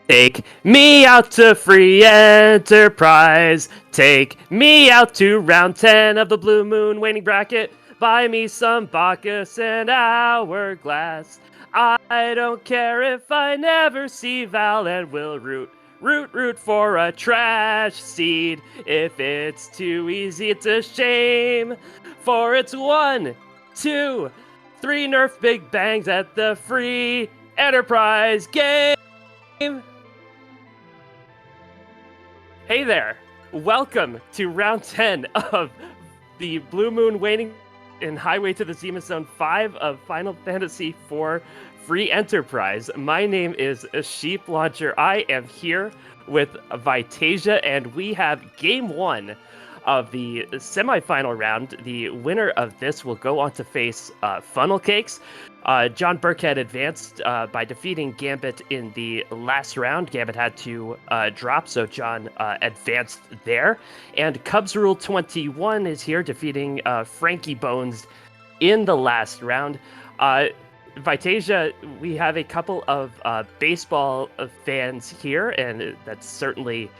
Take me out to free enterprise. Take me out to round 10 of the Blue Moon Waning bracket. Buy me some Bacchus and Hourglass. I don't care if I never see Val and will root for a trash seed. If it's too easy, it's a shame. For it's 1, 2, 3 Nerf Big Bangs at the free enterprise game. Hey there! Welcome to round 10 of the Blue Moon Waning in Highway to the Zemus Zone 5 of Final Fantasy IV Free Enterprise. My name is Sheep Launcher. I am here with Vitasia, and we have game 1 of the semifinal round. The winner of this will go on to face Funnel Cakes. JohnBirckhead advanced by defeating Gambit in the last round. Gambit had to drop, so John advanced there. And Cubsrule21 is here, defeating Frankie Bones in the last round. Vitasia, we have a couple of baseball fans here, and that's certainly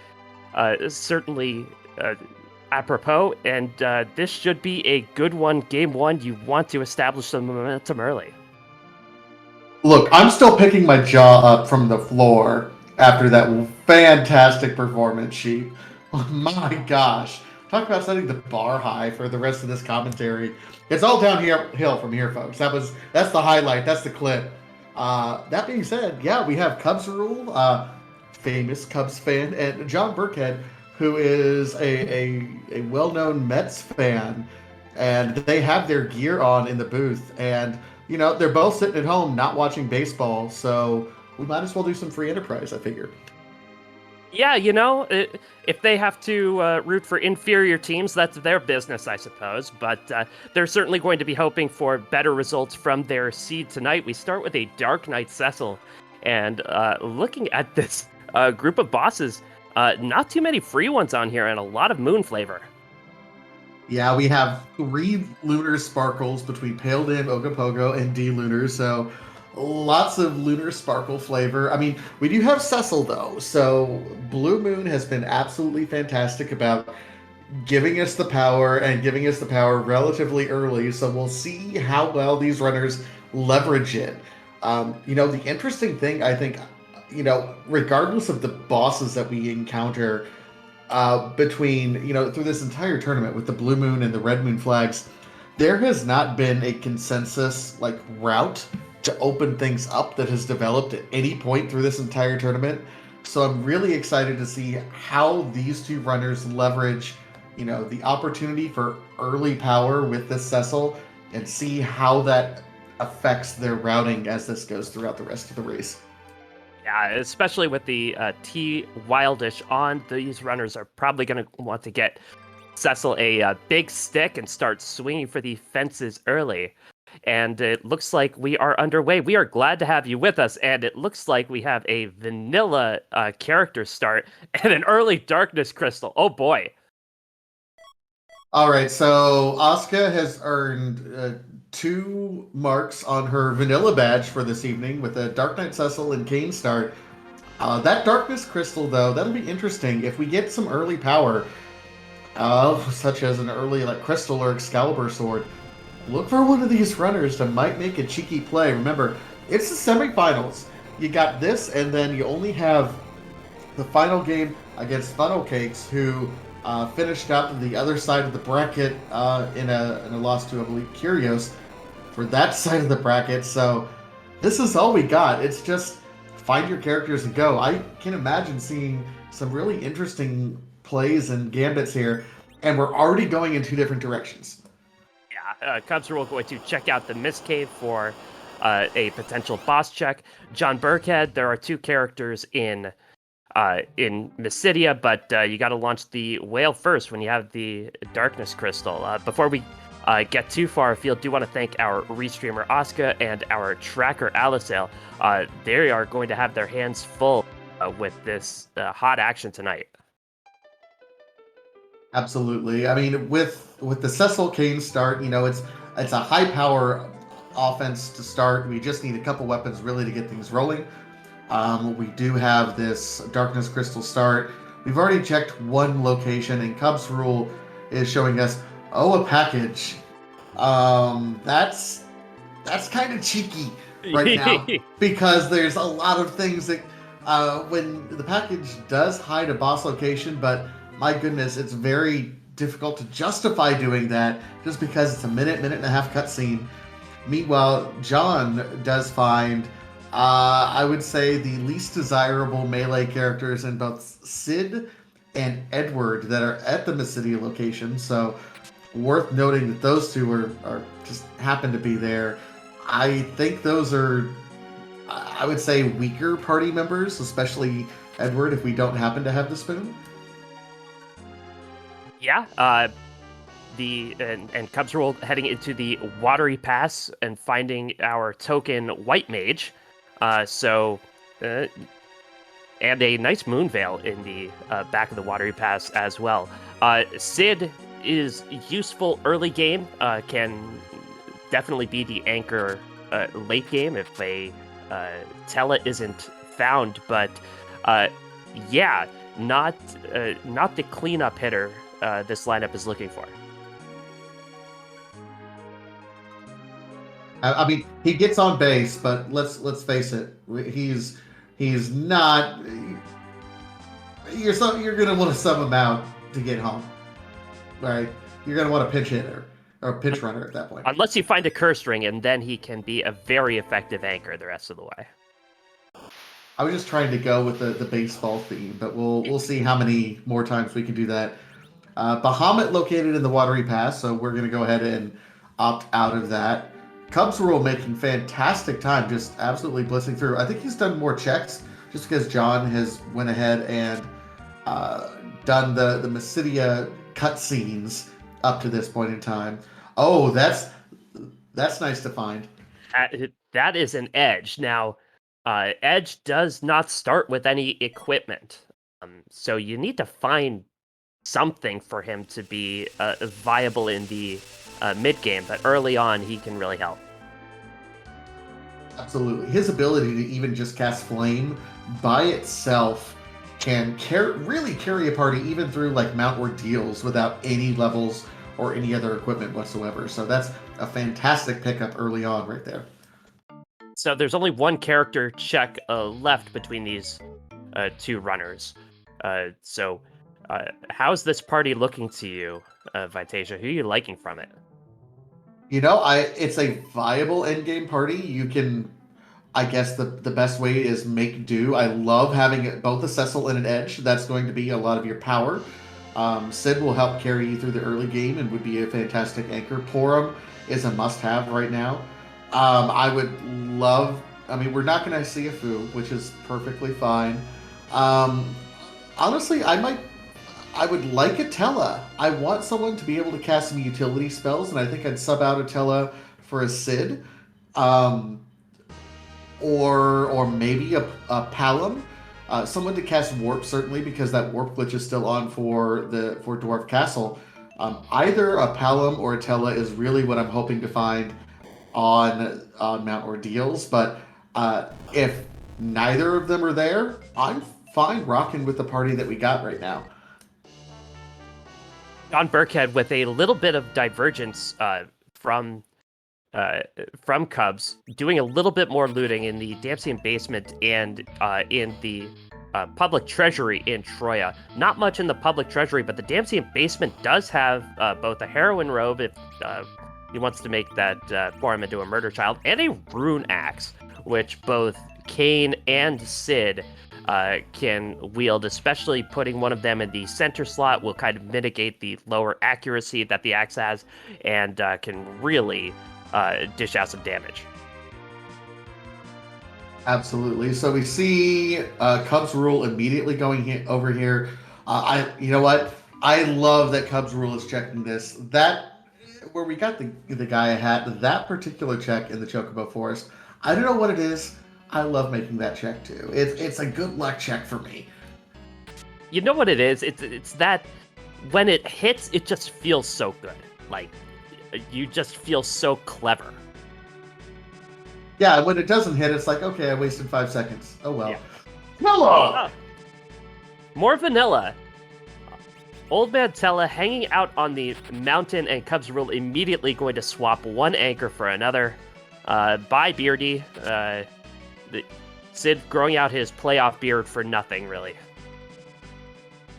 apropos. And this should be a good one. Game 1, you want to establish some momentum early. Look, I'm still picking my jaw up from the floor after that fantastic performance, Sheep. My gosh. Talk about setting the bar high for the rest of this commentary. It's all downhill from here, folks. That's the highlight. That's the clip. That being said, yeah, we have Cubsrule, famous Cubs fan, and JohnBirckhead, who is a well-known Mets fan, and they have their gear on in the booth, and they're both sitting at home not watching baseball, so we might as well do some free enterprise, I figure. Yeah, if they have to root for inferior teams, that's their business, I suppose. But they're certainly going to be hoping for better results from their seed tonight. We start with a Dark Knight Cecil, and looking at this group of bosses, not too many free ones on here, and a lot of moon flavor. Yeah, we have 3 lunar sparkles between Pale Dim, Ogopogo, and D Lunar, so lots of lunar sparkle flavor. I mean, we do have Cecil, though, so Blue Moon has been absolutely fantastic about giving us the power and giving us the power relatively early, so we'll see how well these runners leverage it. The interesting thing, I think, regardless of the bosses that we encounter, between through this entire tournament with the Blue Moon and the Red Moon flags, there has not been a consensus route to open things up that has developed at any point through this entire tournament. So I'm really excited to see how these 2 runners leverage the opportunity for early power with this Cecil, and see how that affects their routing as this goes throughout the rest of the race. Yeah, especially with the T Wildish on, these runners are probably going to want to get Cecil a big stick and start swinging for the fences early. And it looks like we are underway. We are glad to have you with us, and it looks like we have a vanilla character start and an early darkness crystal. Oh boy. All right, so Asuka has earned 2 marks on her vanilla badge for this evening with a Dark Knight Cecil and Kane start. That Darkness Crystal, though, that'll be interesting. If we get some early power, such as an early Crystal or Excalibur Sword, look for one of these runners that might make a cheeky play. Remember, it's the semifinals. You got this, and then you only have the final game against Funnel Cakes, who finished out to the other side of the bracket in a loss to, I believe, Curios for that side of the bracket. So this is all we got. It's just find your characters and go. I can imagine seeing some really interesting plays and gambits here, and we're already going in 2 different directions. Yeah, Cubsrule going to check out the Mist Cave for a potential boss check. JohnBirckhead, there are 2 characters in Mysidia, but you got to launch the whale first when you have the Darkness Crystal. Before we get too far afield, do want to thank our restreamer Asuka and our tracker Alisale. They are going to have their hands full with this hot action tonight. Absolutely. I mean, with the Cecil Kane start, it's a high power offense to start. We just need a couple weapons really to get things rolling. We do have this Darkness Crystal start. We've already checked one location, and Cubs Rule is showing us, oh, a package. That's kind of cheeky right now because there's a lot of things that when the package does hide a boss location, but my goodness, it's very difficult to justify doing that just because it's a minute and a half cutscene. Meanwhile, John does find, I would say, the least desirable melee characters in both Sid and Edward that are at the Mysidia location. So, worth noting that those two are just happen to be there. I think those are, I would say, weaker party members, especially Edward, if we don't happen to have the spoon. Yeah, and Cubsrule heading into the Watery Pass and finding our token White Mage. And a nice Moon Veil in the back of the Watery Pass as well. Sid is useful early game, can definitely be the anchor late game if a Tella isn't found, but yeah, not the cleanup hitter this lineup is looking for. I mean, he gets on base, but let's face it, he's not. You're gonna want to sub him out to get home, right? You're gonna want a pinch hitter or a pinch runner at that point. Unless you find a curse ring, and then he can be a very effective anchor the rest of the way. I was just trying to go with the baseball theme, but we'll see how many more times we can do that. Bahamut located in the Watery Pass, so we're gonna go ahead and opt out of that. Cubsrule making fantastic time, just absolutely blitzing through. I think he's done more checks just because John has went ahead and done the Mysidia cutscenes up to this point in time. Oh, that's nice to find. That is an Edge. Now, Edge does not start with any equipment, so you need to find something for him to be viable in the mid game, but early on he can really help. Absolutely, his ability to even just cast Flame by itself can really carry a party even through like Mount Ordeals without any levels or any other equipment whatsoever. So that's a fantastic pickup early on right there. So there's only one character check left between these two runners. How's this party looking to you, Vitasia? Who are you liking from it? You know, it's a viable endgame party. You can, I guess the best way is make do. I love having both a Cecil and an Edge. That's going to be a lot of your power. Sid will help carry you through the early game and would be a fantastic anchor. Porum is a must-have right now. I would love, I mean, we're not going to see a Fu, which is perfectly fine. Honestly, I would like a Tella. I want someone to be able to cast some utility spells, and I think I'd sub out a Tella for a Sid. Or maybe a Palom. Someone to cast Warp, certainly, because that Warp glitch is still on for Dwarf Castle. Either a Palom or a Tella is really what I'm hoping to find on Mount Ordeals, but if neither of them are there, I'm fine rocking with the party that we got right now. JohnBirckhead with a little bit of divergence from Cubs, doing a little bit more looting in the Damsian basement and in the public treasury in Troya. Not much in the public treasury, but the Damsian basement does have both a heroin robe if he wants to make that form into a murder child, and a rune axe, which both Kane and Sid can wield, especially putting one of them in the center slot will kind of mitigate the lower accuracy that the axe has, and can really dish out some damage. Absolutely. So we see Cubsrule immediately going over here. You know what? I love that Cubsrule is checking this. That where we got the guy a hat. That particular check in the Chocobo Forest. I don't know what it is. I love making that check too. It's a good luck check for me. You know what it is? It's that when it hits, it just feels so good. Like you just feel so clever. Yeah, when it doesn't hit, it's like, okay, I wasted 5 seconds. Oh well. Yeah. Hello! More vanilla. Old Man Tella hanging out on the mountain, and Cubsrule immediately going to swap one anchor for another. Bye, Beardy. Sid growing out his playoff beard for nothing, really.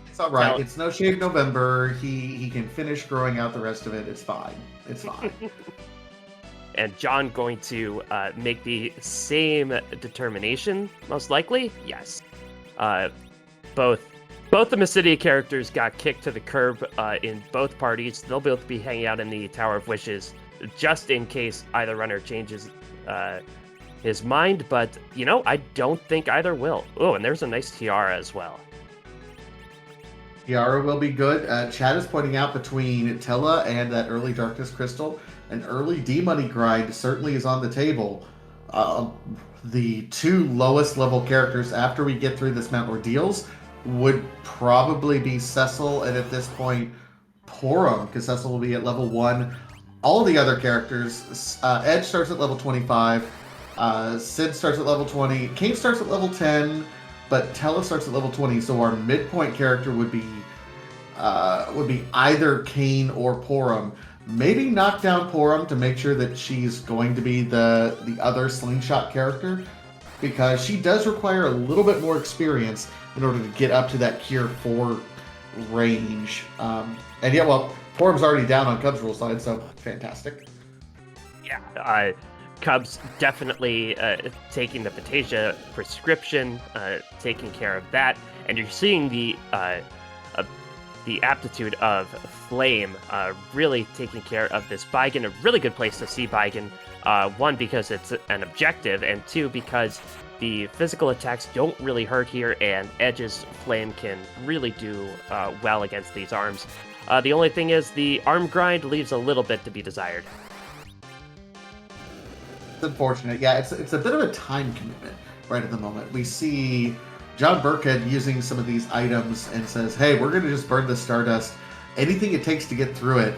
It's all right. It's No Shave November. He can finish growing out the rest of it. It's fine. It's fine. And John going to make the same determination, most likely? Yes. Both the Mysidia characters got kicked to the curb in both parties. They'll both be hanging out in the Tower of Wishes, just in case either runner changes his mind. But, I don't think either will. Oh, and there's a nice tiara as well. Tiara will be good. Chad is pointing out between Tella and that early Darkness Crystal, an early D-Money grind certainly is on the table. The 2 lowest level characters after we get through this Mount Ordeals would probably be Cecil, and at this point, Porum, because Cecil will be at level 1. All the other characters, Edge starts at level 25, Sid starts at level 20, Kane starts at level 10, but Tella starts at level 20, so our midpoint character would be either Kane or Porum. Maybe knock down Porum to make sure that she's going to be the other slingshot character, because she does require a little bit more experience in order to get up to that Cure 4 range. And yeah, well, Porum's already down on Cubsrule's side, so fantastic. Yeah, Cubs definitely taking the Patasia prescription, taking care of that, and you're seeing the aptitude of Flame really taking care of this Baigen. A really good place to see Baigen. 1, because it's an objective, and 2, because the physical attacks don't really hurt here, and Edge's Flame can really do well against these arms. The only thing is the arm grind leaves a little bit to be desired. It's unfortunate. Yeah, it's a bit of a time commitment right at the moment. We see JohnBirckhead using some of these items and says, hey, we're going to just burn the Stardust. Anything it takes to get through it.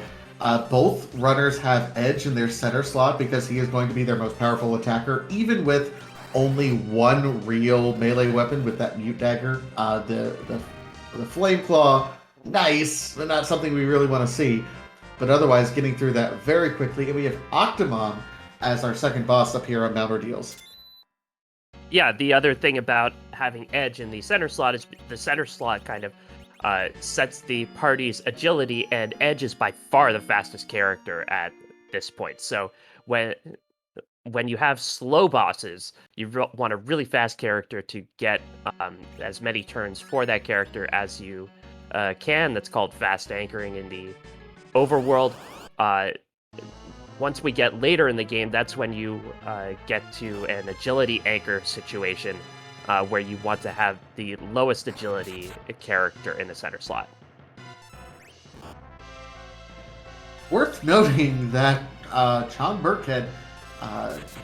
Both runners have Edge in their center slot because he is going to be their most powerful attacker, even with only one real melee weapon with that Mute Dagger. The Flame Claw, nice, but not something we really want to see. But otherwise, getting through that very quickly. And we have Octomom as our second boss up here on Mount Ordeals. Yeah, the other thing about having Edge in the center slot is the center slot kind of sets the party's agility, and Edge is by far the fastest character at this point. So when you have slow bosses, you want a really fast character to get as many turns for that character as you can. That's called fast anchoring in the overworld. Once we get later in the game, that's when you get to an agility anchor situation, where you want to have the lowest agility character in the center slot. Worth noting that JohnBirckhead,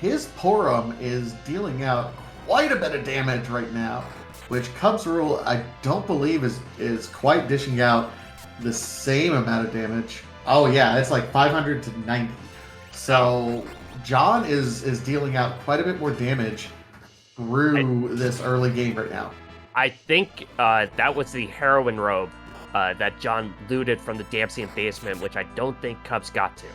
his Porum is dealing out quite a bit of damage right now, which Cubsrule, I don't believe, is quite dishing out the same amount of damage. Oh yeah, it's like 500 to 90. So John is dealing out quite a bit more damage through this early game right now. I think that was the heroin robe that John looted from the Damsian basement, which I don't think Cubs got to.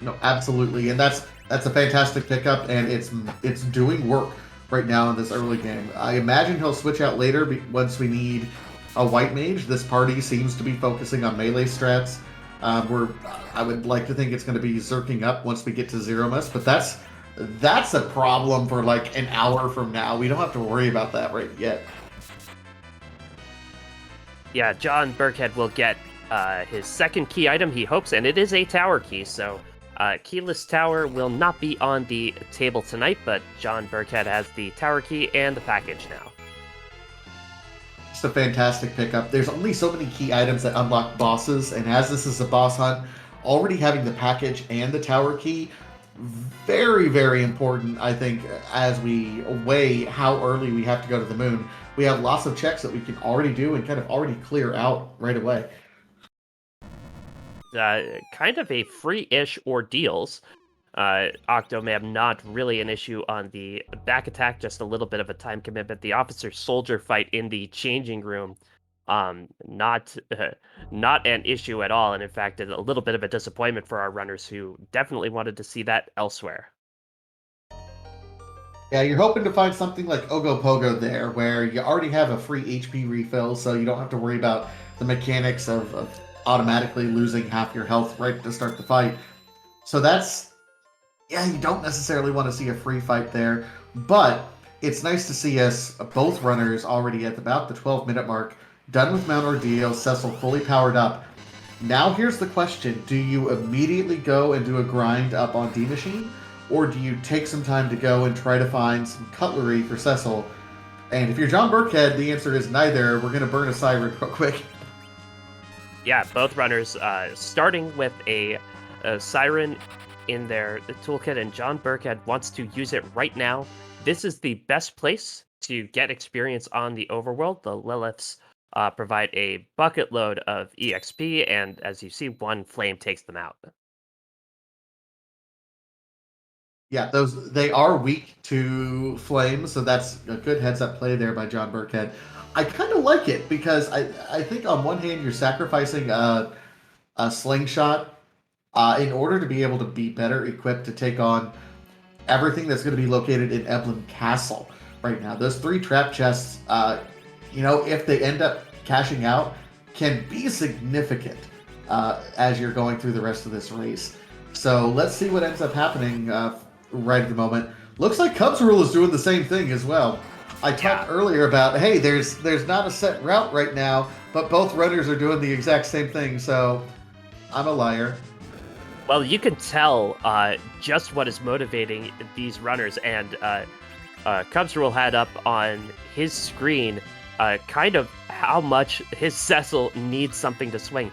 No, absolutely, and that's a fantastic pickup, and it's doing work right now in this early game. I imagine he'll switch out later once we need a white mage. This party seems to be focusing on melee strats. I would like to think it's going to be zerking up once we get to Zemus, but that's a problem for like an hour from now. We don't have to worry about that right yet. Yeah, JohnBirckhead will get his second key item, he hopes, and it is a tower key, so Keyless Tower will not be on the table tonight, but JohnBirckhead has the tower key and the package now. It's a fantastic pickup. There's only so many key items that unlock bosses, and as this is a boss hunt, already having the package and the tower key, very, very important, I think, as we weigh how early we have to go to the moon. We have lots of checks that we can already do and kind of already clear out right away. kind of a free-ish ordeals. Octomam not really an issue on the back attack, just a little bit of a time commitment. The officer-soldier fight in the changing room, not not an issue at all, and in fact, a little bit of a disappointment for our runners who definitely wanted to see that elsewhere. Yeah, you're hoping to find something like Ogopogo there, where you already have a free HP refill, so you don't have to worry about the mechanics of automatically losing half your health right to start the fight. So that's, yeah, you don't necessarily want to see a free fight there, but it's nice to see us, both runners, already at about the 12-minute mark, done with Mount Ordeal, Cecil fully powered up. Now here's the question, do you immediately go and do a grind up on D-Machine? Or do you take some time to go and try to find some cutlery for Cecil? And if you're JohnBirckhead, the answer is neither. We're going to burn a siren real quick. Yeah, both runners starting with a siren in their toolkit, and JohnBirckhead wants to use it right now. This is the best place to get experience on the overworld. The Liliths provide a bucket load of EXP, and as you see, one flame takes them out. Yeah, they are weak to flames, so that's a good heads-up play there by JohnBirckhead. I kind of like it because I think on one hand you're sacrificing a slingshot in order to be able to be better equipped to take on everything that's going to be located in Eblin Castle right now. Those 3 trap chests, if they end up cashing out, can be significant as you're going through the rest of this race. So let's see what ends up happening right at the moment. Looks like Cubsrule is doing the same thing as well. I talked earlier about, hey, there's not a set route right now, but both runners are doing the exact same thing, so I'm a liar. Well, you can tell just what is motivating these runners, and Cubsrule had up on his screen kind of how much his Cecil needs something to swing.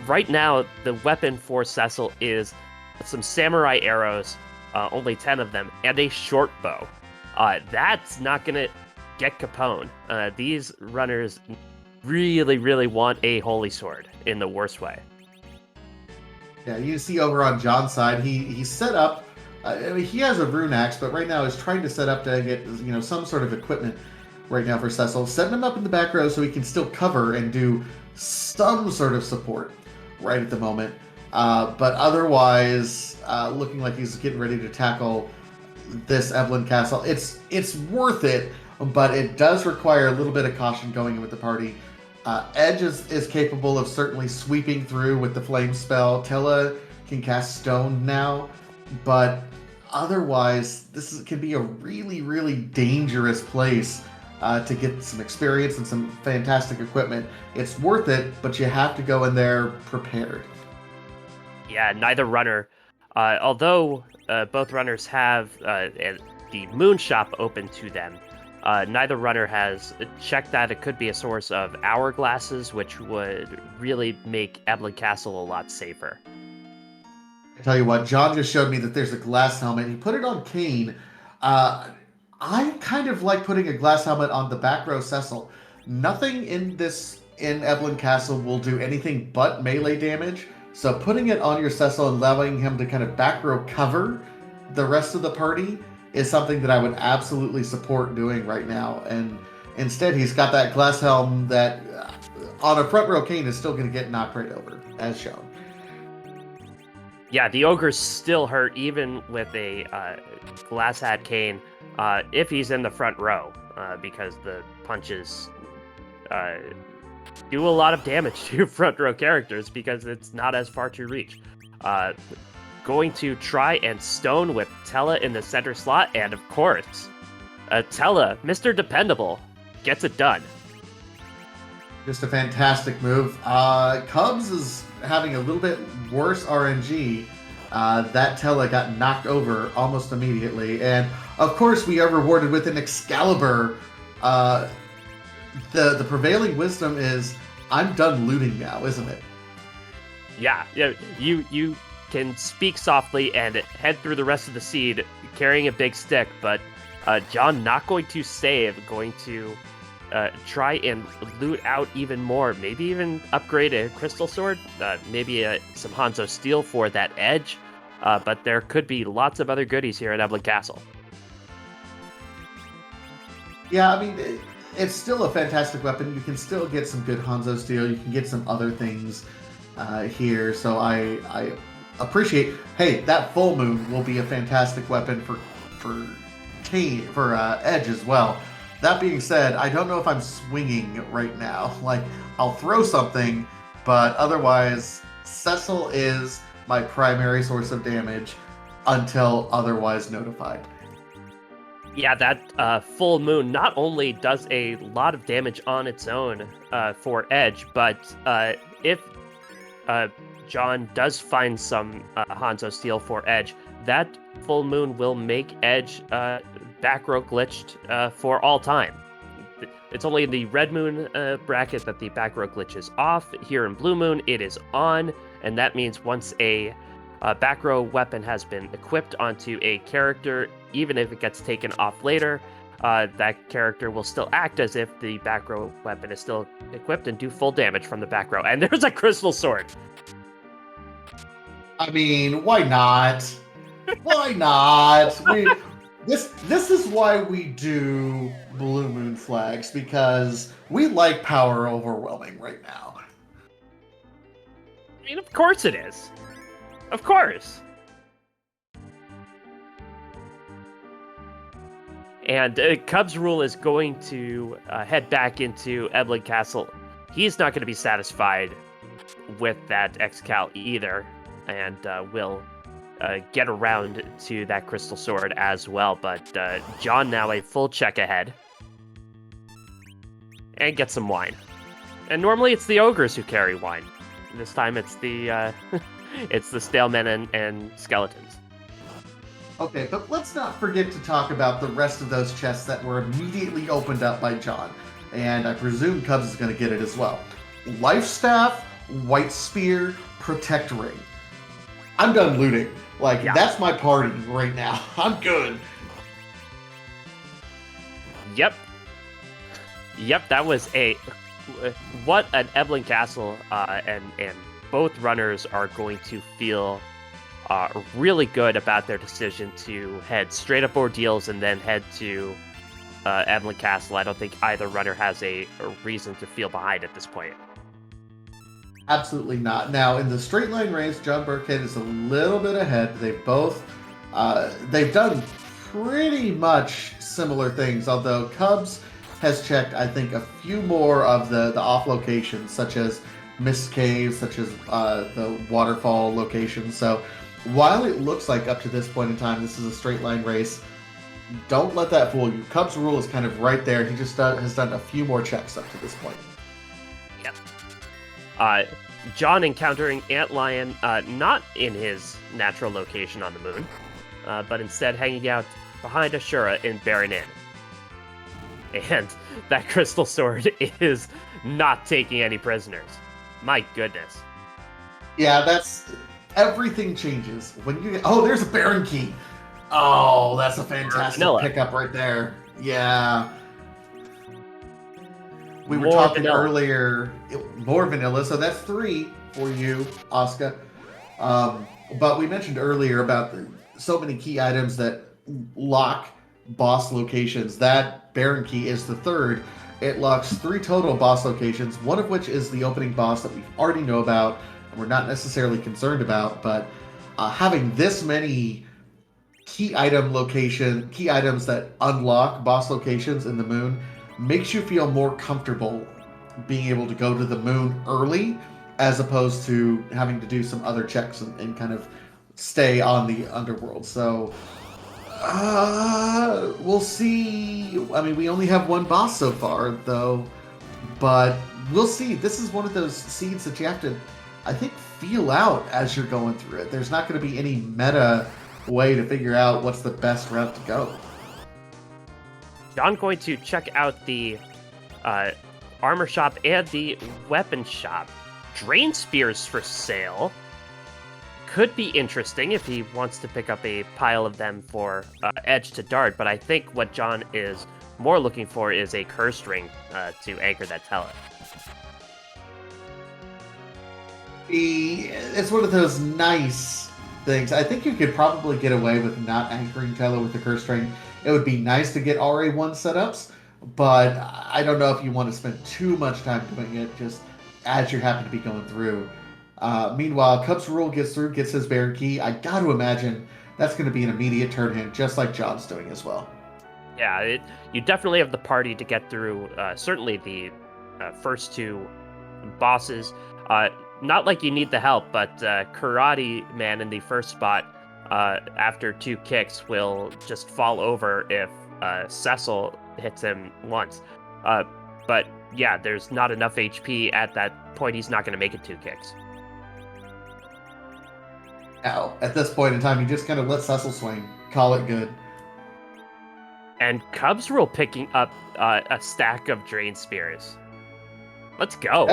Right now, the weapon for Cecil is some samurai arrows, only 10 of them, and a short bow. That's not going to get Capone. These runners really, really want a holy sword in the worst way. Yeah, you see over on John's side, he's set up. He has a rune axe, but right now is trying to set up to get some sort of equipment right now for Cecil. Setting him up in the back row so he can still cover and do some sort of support right at the moment. But otherwise, looking like he's getting ready to tackle this Eblin Castle. It's worth it, but it does require a little bit of caution going in with the party. Edge is capable of certainly sweeping through with the flame spell. Tella can cast stone now, but otherwise, can be a really, really dangerous place to get some experience and some fantastic equipment. It's worth it, but you have to go in there prepared. Yeah, neither runner, although both runners have the moon shop open to them, neither runner has checked that it could be a source of hourglasses, which would really make Eblin Castle a lot safer. I tell you what, John just showed me that there's a glass helmet. He put it on Kane. I kind of like putting a glass helmet on the back row Cecil. Nothing in Eblin Castle will do anything but melee damage. So putting it on your Cecil and allowing him to kind of back row cover the rest of the party is something that I would absolutely support doing right now. And instead, he's got that glass helm that on a front row Kane is still going to get knocked right over, as shown. Yeah, the ogre's still hurt even with a glass hat Kane if he's in the front row because the punches do a lot of damage to front row characters because it's not as far to reach. Going to try and stone with Tella in the center slot, and of course, Tella, Mr. Dependable, gets it done. Just a fantastic move. Cubs is having a little bit worse RNG. That Tella got knocked over almost immediately, and of course we are rewarded with an Excalibur. The prevailing wisdom is, I'm done looting now, isn't it? Yeah. You can speak softly and head through the rest of the seed carrying a big stick, but John not going to save, going to try and loot out even more. Maybe even upgrade a crystal sword. Maybe some Hanzo steel for that edge. But there could be lots of other goodies here at Evelyn Castle. Yeah, I mean, it's still a fantastic weapon. You can still get some good Hanzo steel. You can get some other things here. So I appreciate. Hey, that full moon will be a fantastic weapon for Edge as well. That being said, I don't know if I'm swinging right now. Like, I'll throw something, but otherwise, Cecil is my primary source of damage until otherwise notified. Yeah, that full moon not only does a lot of damage on its own for Edge, but if John does find some Hanzo steel for Edge, that full moon will make Edge back row glitched for all time. It's only in the red moon bracket that the back row glitch is off. Here in blue moon, it is on, and that means once a back row weapon has been equipped onto a character, even if it gets taken off later, that character will still act as if the back row weapon is still equipped and do full damage from the back row. And there's a crystal sword. I mean, why not? Why not? This is why we do Blue Moon flags, because we like power overwhelming right now. I mean, of course it is. Of course. And Cubsrule is going to head back into Evelyn Castle. He's not going to be satisfied with that Excal either, and will get around to that crystal sword as well. But John now a full check ahead. And get some wine. And normally it's the ogres who carry wine. This time it's the it's the stalemen and skeletons. Okay, but let's not forget to talk about the rest of those chests that were immediately opened up by John. And I presume Cubs is going to get it as well. Life Staff, White Spear, Protect Ring. I'm done looting. Like, yeah. That's my party right now. I'm good. Yep, that was what an Evelyn Castle, and both runners are going to feel really good about their decision to head straight up Ordeals and then head to Evelyn Castle. I don't think either runner has a reason to feel behind at this point. Absolutely not. Now, in the straight line race, JohnBirckhead is a little bit ahead. They've done pretty much similar things, although Cubs has checked, I think, a few more of the off locations, such as Mist Cave, such as the waterfall locations. So while it looks like up to this point in time, this is a straight line race, don't let that fool you. Cubsrule is kind of right there. He just has done a few more checks up to this point. Yep. John encountering Antlion, not in his natural location on the moon, but instead hanging out behind Ashura in Baron Inn. And that crystal sword is not taking any prisoners. My goodness. Yeah, that's... Everything changes. When you get... Oh, there's a Baron Key! Oh, that's a fantastic pickup right there. Yeah. We were talking earlier, more vanilla, so that's 3 for you, Asuka. But we mentioned earlier about so many key items that lock boss locations. That Baron Key is the 3rd. It locks 3 total boss locations, one of which is the opening boss that we already know about, and we're not necessarily concerned about, but having this many key items that unlock boss locations in the moon makes you feel more comfortable being able to go to the moon early, as opposed to having to do some other checks and kind of stay on the underworld. So we'll see. I mean, we only have one boss so far, though, but we'll see. This is one of those seeds that you have to, I think, feel out as you're going through it. There's not going to be any meta way to figure out what's the best route to go. John going to check out the armor shop and the weapon shop. Drain spears for sale. Could be interesting if he wants to pick up a pile of them for edge to dart, but I think what John is more looking for is a cursed ring to anchor that tele. It's one of those nice things. I think you could probably get away with not anchoring Tele with the Curse Drain. It would be nice to get RA1 setups, but I don't know if you want to spend too much time doing it just as you happen to be going through. Meanwhile, Cubsrule gets through, gets his Baron Key. I got to imagine that's going to be an immediate turn hit, just like John's doing as well. Yeah, you definitely have the party to get through, certainly the first two bosses. Not like you need the help, but Karate Man in the first spot, after 2 kicks, will just fall over if Cecil hits him once. But yeah, there's not enough HP at that point. He's not going to make it 2 kicks. Now, at this point in time, you just kind of let Cecil swing. Call it good. And Cubsrule picking up a stack of Drain Spears. Let's go.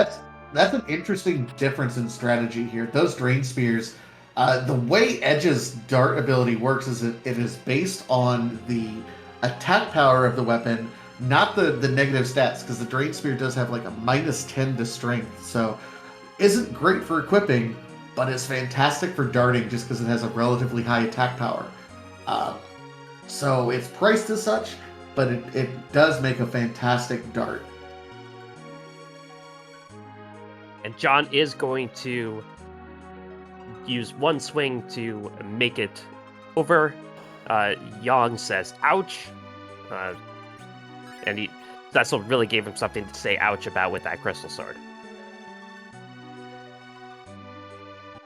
That's an interesting difference in strategy here. Those Drain Spears, the way Edge's dart ability works is it is based on the attack power of the weapon, not the negative stats, because the Drain Spear does have like a -10 to strength, so isn't great for equipping, but it's fantastic for darting just because it has a relatively high attack power. So it's priced as such, but it does make a fantastic dart. And John is going to use one swing to make it over. Yang says, ouch. And Cecil really gave him something to say ouch about with that crystal sword.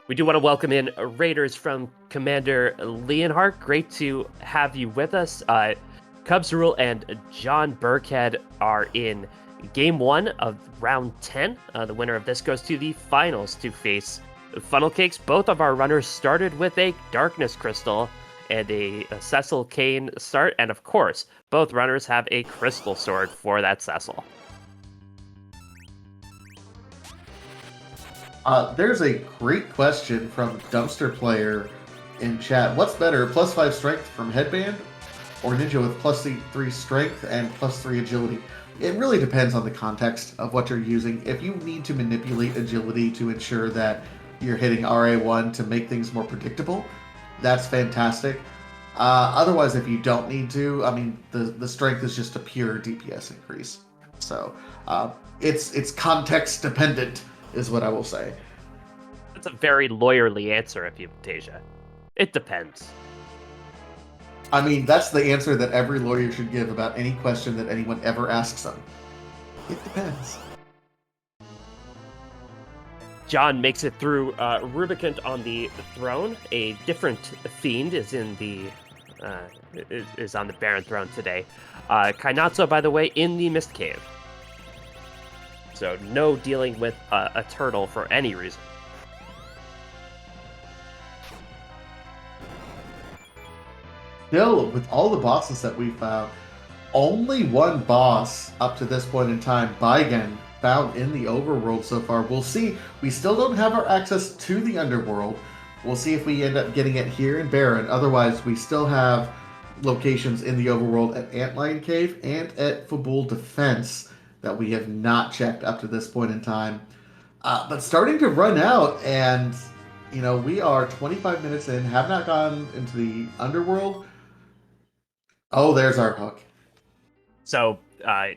We do want to welcome in raiders from Commander Leonhardt. Great to have you with us. Cubsrule and JohnBirckhead are in Game 1 of Round 10. The winner of this goes to the finals to face Funnel Cakes. Both of our runners started with a Darkness Crystal and a Cecil Cane start. And of course, both runners have a Crystal Sword for that Cecil. There's a great question from Dumpster Player in chat. What's better, +5 strength from Headband or Ninja with +3 strength and +3 agility? It really depends on the context of what you're using. If you need to manipulate agility to ensure that you're hitting RA1 to make things more predictable, that's fantastic. Otherwise, if you don't need to, I mean, the strength is just a pure DPS increase. So it's context dependent, is what I will say. That's a very lawyerly answer of you, Tasia. It depends. I mean, that's the answer that every lawyer should give about any question that anyone ever asks them. It depends. John makes it through Rubicant on the throne. A different fiend is in the is on the Baron throne today. Kainatsu, by the way, in the Mist Cave. So no dealing with a turtle for any reason. Still, with all the bosses that we found, only one boss up to this point in time, Baigen, found in the overworld so far. We'll see. We still don't have our access to the underworld. We'll see if we end up getting it here in Baron. Otherwise, we still have locations in the overworld at Antlion Cave and at Fabul Defense that we have not checked up to this point in time. But starting to run out, and you know, we are 25 minutes in, have not gone into the underworld. Oh, there's our hook. So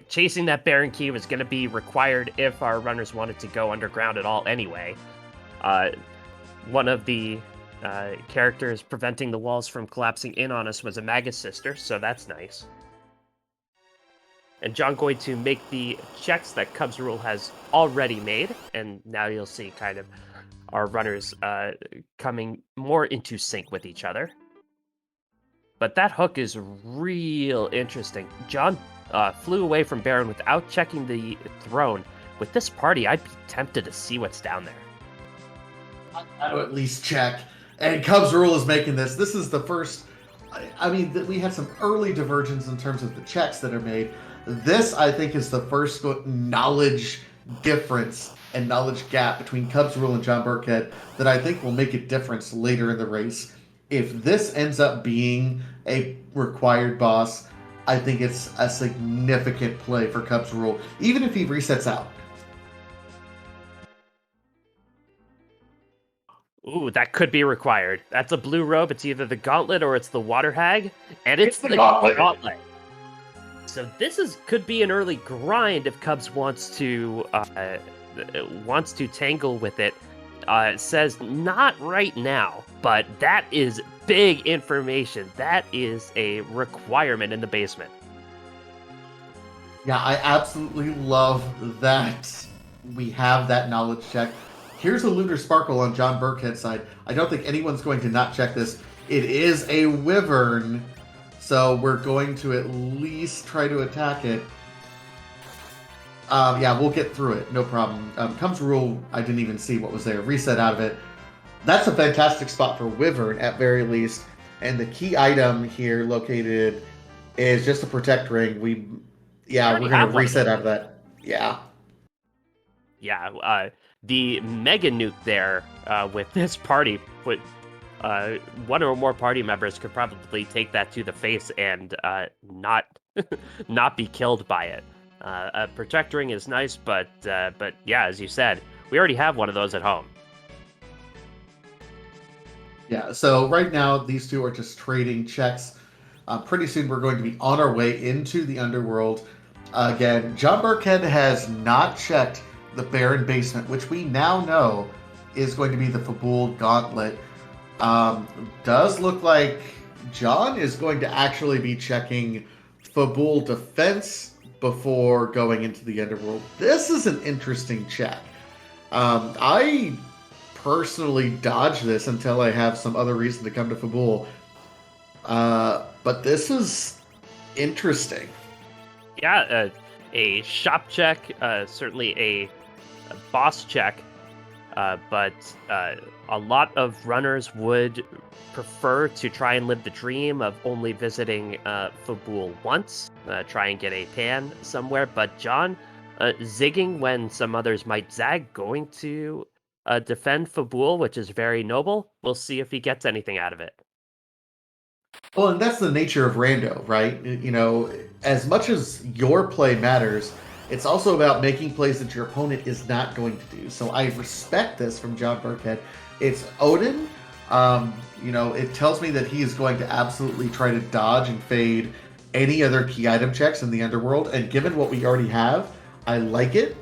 chasing that Baron Key was going to be required if our runners wanted to go underground at all anyway. One of the characters preventing the walls from collapsing in on us was a Magus Sister, so that's nice. And John going to make the checks that Cubsrule has already made, and now you'll see kind of our runners coming more into sync with each other. But that hook is real interesting. John flew away from Baron without checking the throne. With this party, I'd be tempted to see what's down there. I would at least check. And Cubsrule is making this. This is the first. I mean, we had some early divergence in terms of the checks that are made. This, I think, is the first knowledge difference and knowledge gap between Cubsrule and JohnBirckhead that I think will make a difference later in the race. If this ends up being a required boss, I think it's a significant play for Cubsrule, even if he resets out. Ooh, that could be required. That's a blue robe. It's either the Gauntlet or it's the Water Hag, and it's the Gauntlet. So this could be an early grind if Cubs wants to tangle with it. It says not right now, but that is big information. That is a requirement in the basement. Yeah, I absolutely love that we have that knowledge check. Here's a Lunar Sparkle on JohnBirckhead's side. I don't think anyone's going to not check this. It is a Wyvern, so we're going to at least try to attack it. Yeah, we'll get through it. No problem. Cubsrule, I didn't even see what was there. Reset out of it. That's a fantastic spot for Wyvern, at very least. And the key item here located is just a Protect Ring. We're going to reset out of that. Yeah. Yeah, the Mega Nuke there with this party, with one or more party members could probably take that to the face and not not be killed by it. A Protect Ring is nice, but yeah, as you said, we already have one of those at home. Yeah, so right now these two are just trading checks. Pretty soon we're going to be on our way into the underworld. Again, JohnBirckhead has not checked the Baron Basement, which we now know is going to be the Fabul Gauntlet. Does look like John is going to actually be checking Fabul Defense before going into the underworld. This is an interesting check. I personally dodge this until I have some other reason to come to Fabul. But this is interesting. Yeah, a shop check, certainly a boss check, but a lot of runners would prefer to try and live the dream of only visiting Fabul once, try and get a pan somewhere. But John, zigging when some others might zag, going to defend Fabul, which is very noble. We'll see if he gets anything out of it. Well, and that's the nature of Rando, right? You know, as much as your play matters, it's also about making plays that your opponent is not going to do. So I respect this from JohnBirckhead. It's Odin. You know, it tells me that he is going to absolutely try to dodge and fade any other key item checks in the underworld. And given what we already have, I like it.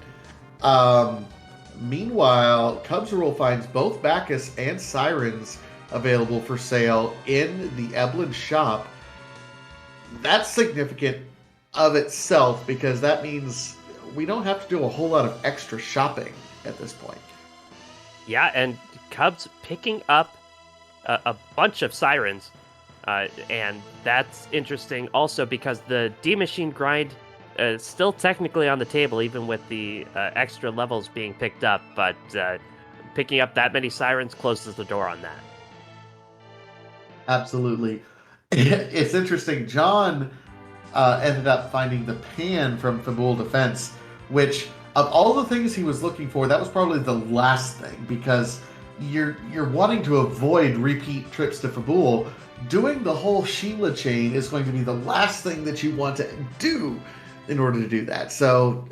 Meanwhile, Cubsrule finds both Bacchus and Sirens available for sale in the Eblin shop. That's significant of itself because that means we don't have to do a whole lot of extra shopping at this point. Yeah, and Cubs picking up a bunch of Sirens, and that's interesting also because the D-Machine grind is still technically on the table, even with the extra levels being picked up, but picking up that many Sirens closes the door on that. Absolutely. It's interesting. John ended up finding the pan from Fabul Defense, which of all the things he was looking for, that was probably the last thing because you're wanting to avoid repeat trips to Fabul. Doing the whole Sheila chain is going to be the last thing that you want to do in order to do that. So,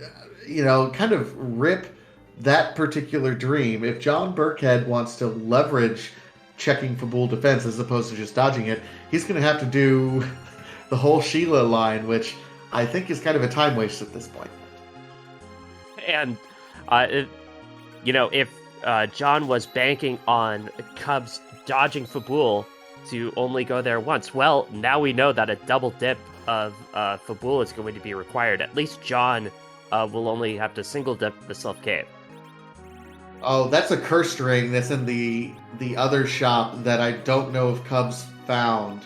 you know, kind of rip that particular dream. If JohnBirckhead wants to leverage checking Fabul Defense as opposed to just dodging it, he's going to have to do the whole Sheila line, which I think is kind of a time waste at this point. And, you know, if John was banking on Cubs dodging Fabul to only go there once, well, now we know that a double dip of Fabul is going to be required. At least John will only have to single dip the Self Cave. Oh, that's a cursed ring that's in the other shop that I don't know if Cubs found.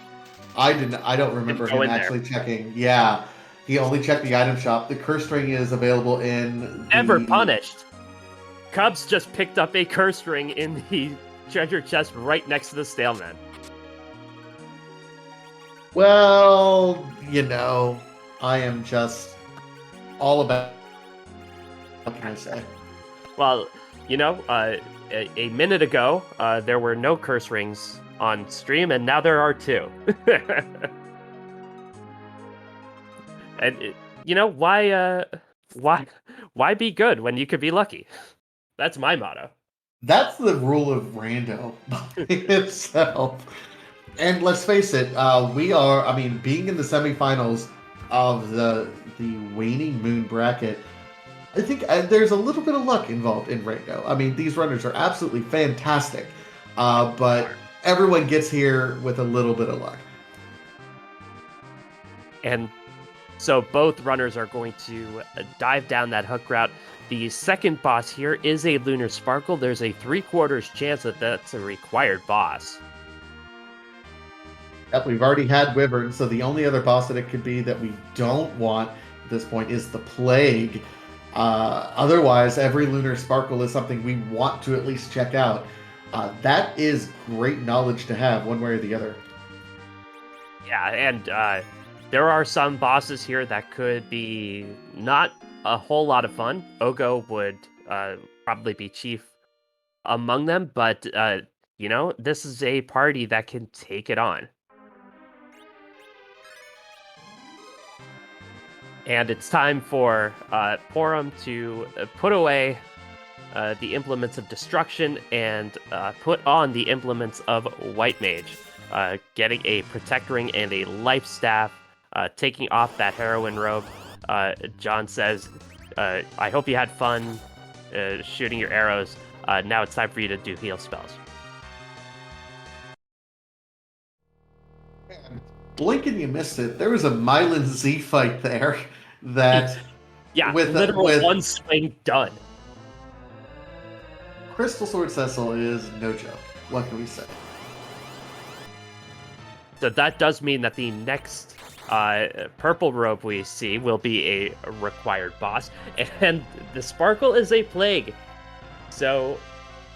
I don't remember him actually checking. Yeah, he only checked the item shop. The cursed ring is available in Never punished. Cubs just picked up a cursed ring in the treasure chest right next to the Staleman. Well, you know, I am just all about. What can I say? Well, you know, a minute ago, there were no curse rings on stream, and now there are two. And why be good when you could be lucky? That's my motto. That's the rule of rando by itself. And let's face it, we are. I mean, being in the semifinals of the waning moon bracket, I think there's a little bit of luck involved in rando. I mean, these runners are absolutely fantastic, but everyone gets here with a little bit of luck. And so both runners are going to dive down that hook route. The second boss here is a Lunar Sparkle. There's a 3/4 chance that that's a required boss. Yep, we've already had Wyvern, so the only other boss that it could be that we don't want at this point is the Plague. Otherwise, every Lunar Sparkle is something we want to at least check out. That is great knowledge to have, one way or the other. Yeah, and there are some bosses here that could be not a whole lot of fun. Ogo would probably be chief among them, but this is a party that can take it on. And it's time for Porum to put away the implements of destruction and put on the implements of White Mage, getting a Protect Ring and a Life Staff, taking off that Heroine Robe. John says, I hope you had fun shooting your arrows. Now it's time for you to do heal spells. Man, blink and you missed it. There was a Mylan Z fight there that... yeah, with one swing done. Crystal Sword Cecil is no joke. What can we say? So that does mean that the next purple robe we see will be a required boss, and the Sparkle is a Plague. So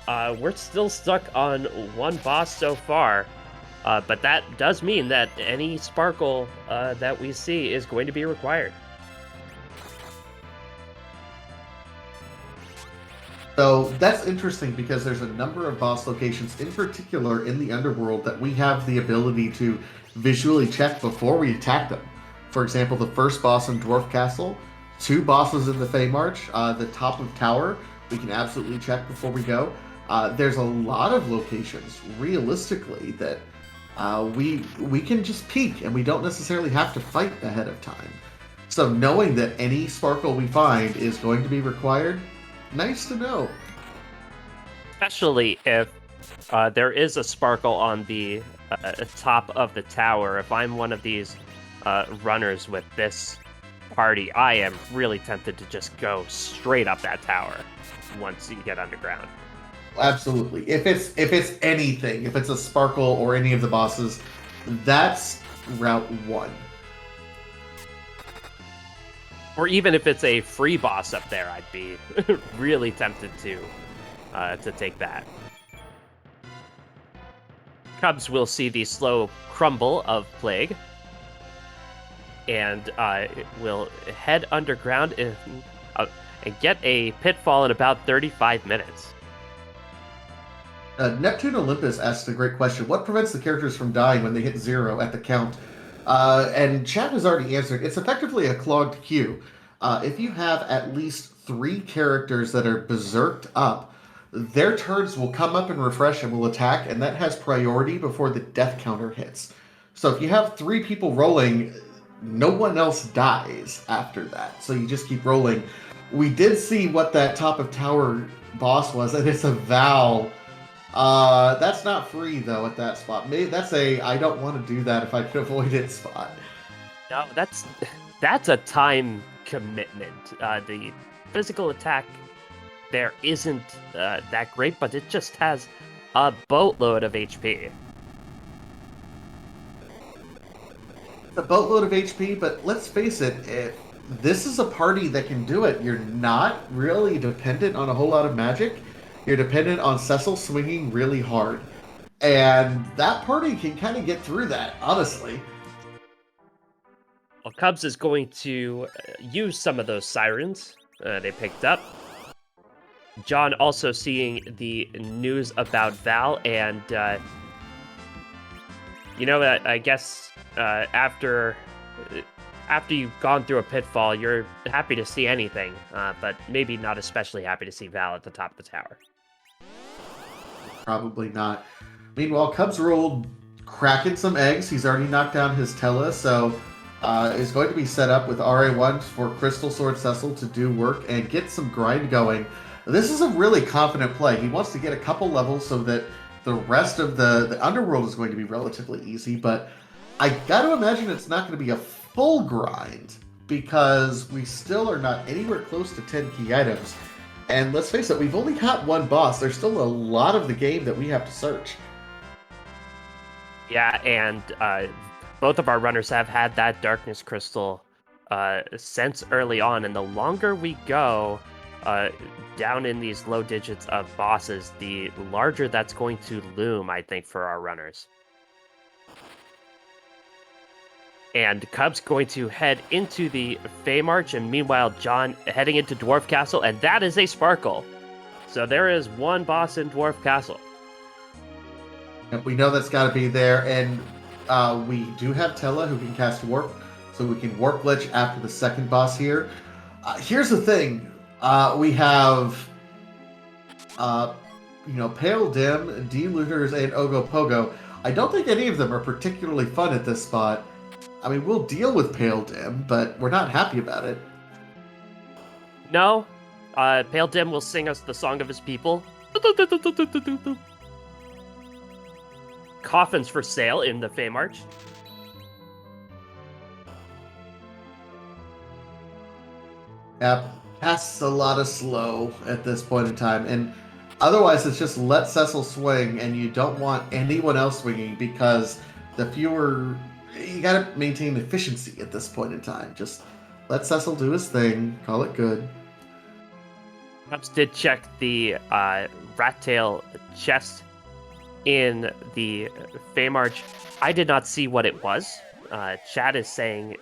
we're still stuck on one boss so far, but that does mean that any Sparkle that we see is going to be required. So that's interesting because there's a number of boss locations, in particular in the underworld, that we have the ability to visually check before we attack them. For example, the first boss in Dwarf Castle, 2 bosses in the Fey March, the top of Tower, we can absolutely check before we go. There's a lot of locations, realistically, that we can just peek and we don't necessarily have to fight ahead of time. So knowing that any Sparkle we find is going to be required, nice to know. Especially if there is a Sparkle on the top of the tower. If I'm one of these runners with this party, I am really tempted to just go straight up that tower once you get underground. Absolutely. If it's anything, if it's a Sparkle or any of the bosses, that's Route 1. Or even if it's a free boss up there, I'd be really tempted to take that. Cubs will see the slow crumble of Plague, and will head underground and get a pitfall in about 35 minutes. Neptune Olympus asked a great question. What prevents the characters from dying when they hit 0 at the count? And chat has already answered. It's effectively a clogged queue. If you have at least 3 characters that are berserked up, their turns will come up and refresh and will attack, and that has priority before the death counter hits. So if you have 3 people rolling, no one else dies after that. So you just keep rolling. We did see what that top of tower boss was, and it's a Val. That's not free though at that spot. Maybe that's a I don't want to do that if I can avoid it spot. No, that's a time commitment. The physical attack there isn't that great, but it just has a boatload of HP. It's a boatload of HP, but let's face it, this is a party that can do it. You're not really dependent on a whole lot of magic. You're dependent on Cecil swinging really hard. And that party can kind of get through that, honestly. Well, Cubs is going to use some of those sirens they picked up. John also seeing the news about Val, and I guess after after you've gone through a pitfall, you're happy to see anything, but maybe not especially happy to see Val at the top of the tower. Probably not. Meanwhile, Cubsrule cracking some eggs. He's already knocked down his Tella, so is going to be set up with RA1 for Crystal Sword Cecil to do work and get some grind going. This is a really confident play. He wants to get a couple levels so that the rest of the underworld is going to be relatively easy, but I got to imagine it's not going to be a full grind because we still are not anywhere close to 10 key items. And let's face it, we've only got one boss. There's still a lot of the game that we have to search. Yeah, and both of our runners have had that Darkness Crystal since early on, and the longer we go down in these low digits of bosses, the larger that's going to loom, I think, for our runners. And Cub's going to head into the Fey March, and meanwhile, John heading into Dwarf Castle, and that is a Sparkle. So there is one boss in Dwarf Castle. We know that's got to be there, and we do have Tella who can cast Warp, so we can Warp Glitch after the second boss here. Here's the thing. We have, Pale Dim, D-Looters, and Ogopogo. I don't think any of them are particularly fun at this spot. I mean, we'll deal with Pale Dim, but we're not happy about it. No. Pale Dim will sing us the song of his people. Coffins for sale in the Fey March. Yep, casts a lot of slow at this point in time, and otherwise it's just let Cecil swing, and you don't want anyone else swinging because the fewer... You gotta maintain efficiency at this point in time. Just let Cecil do his thing, call it good. Perhaps did check the rat tail chest in the Fey March. I did not see what it was. Chat is saying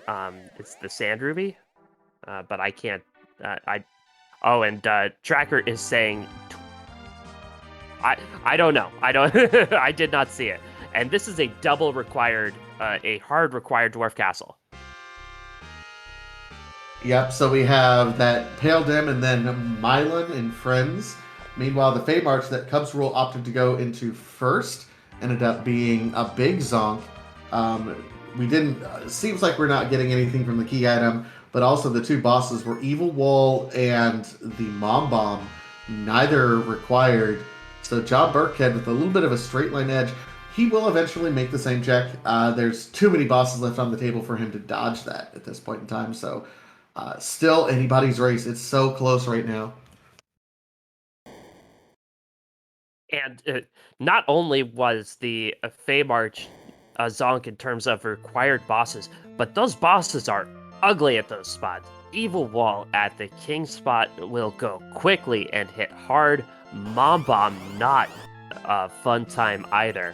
it's the Sand Ruby, but I can't. And Tracker is saying I don't know. I don't. I did not see it. And this is a double required, a hard required Dwarf Castle. Yep, so we have that Pale Dim and then Mylan and Friends. Meanwhile, the Fey March that Cubsrule opted to go into first ended up being a big zonk. We didn't... seems like we're not getting anything from the key item, but also the two bosses were Evil Wall and the Mom Bomb. Neither required. So JohnBirckhead with a little bit of a straight line edge. He will eventually make the same check. There's too many bosses left on the table for him to dodge that at this point in time. So still anybody's race. It's so close right now. And not only was the Fey March zonk in terms of required bosses, but those bosses are ugly at those spots. Evil Wall at the king spot will go quickly and hit hard. Mom Bomb, not a fun time either.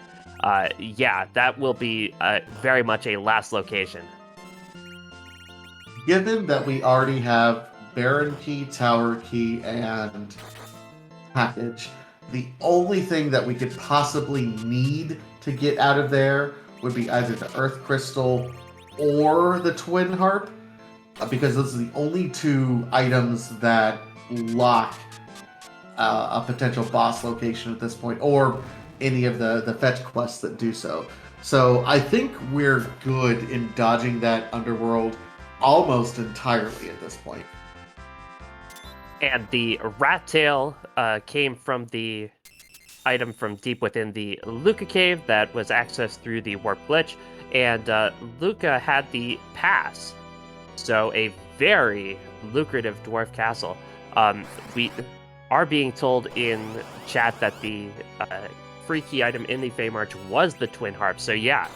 Yeah, that will be very much a last location. Given that we already have Baron Key, Tower Key, and Package, the only thing that we could possibly need to get out of there would be either the Earth Crystal or the Twin Harp, because those are the only two items that lock a potential boss location at this point, or any of the fetch quests that do so. So I think we're good in dodging that underworld almost entirely at this point. And the rat tail came from the item from deep within the Luca cave that was accessed through the warp glitch, and Luca had the pass, so a very lucrative dwarf castle. We are being told in chat that the free key item in the Fey March was the Twin Harp. So yeah,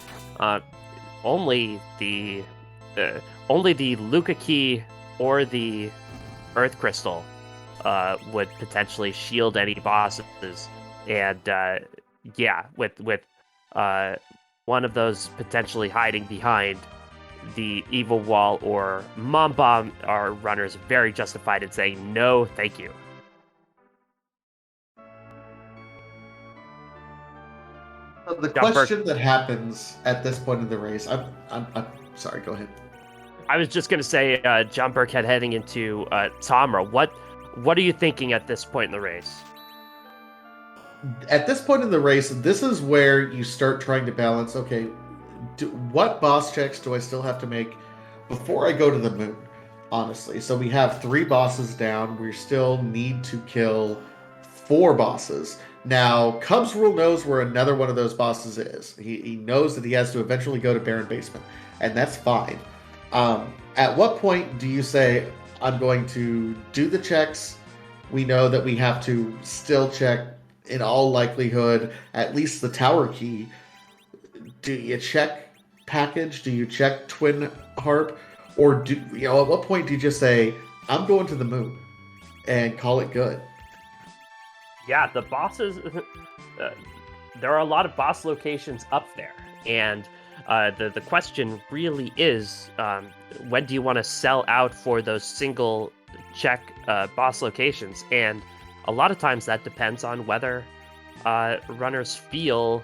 only the Luca key or the Earth Crystal would potentially shield any bosses, and yeah, with one of those potentially hiding behind the Evil Wall or Mom Bomb, our runners very justified in saying no, thank you. The question that happens at this point in the race, I'm sorry, go ahead. I was just gonna say, John Birckhead heading into Tamra. What are you thinking at this point in the race? At this point in the race, this is where you start trying to balance. Okay, what boss checks do I still have to make before I go to the moon? Honestly, so we have 3 bosses down. We still need to kill 4 bosses. Now, Cubsrule knows where another one of those bosses is. He knows that he has to eventually go to Baron Basement, and that's fine. At what point do you say, I'm going to do the checks? We know that we have to still check, in all likelihood, at least the tower key. Do you check package? Do you check twin harp? Or at what point do you just say, I'm going to the moon and call it good? Yeah, the bosses. There are a lot of boss locations up there, and the question really is, when do you want to sell out for those single check boss locations? And a lot of times that depends on whether runners feel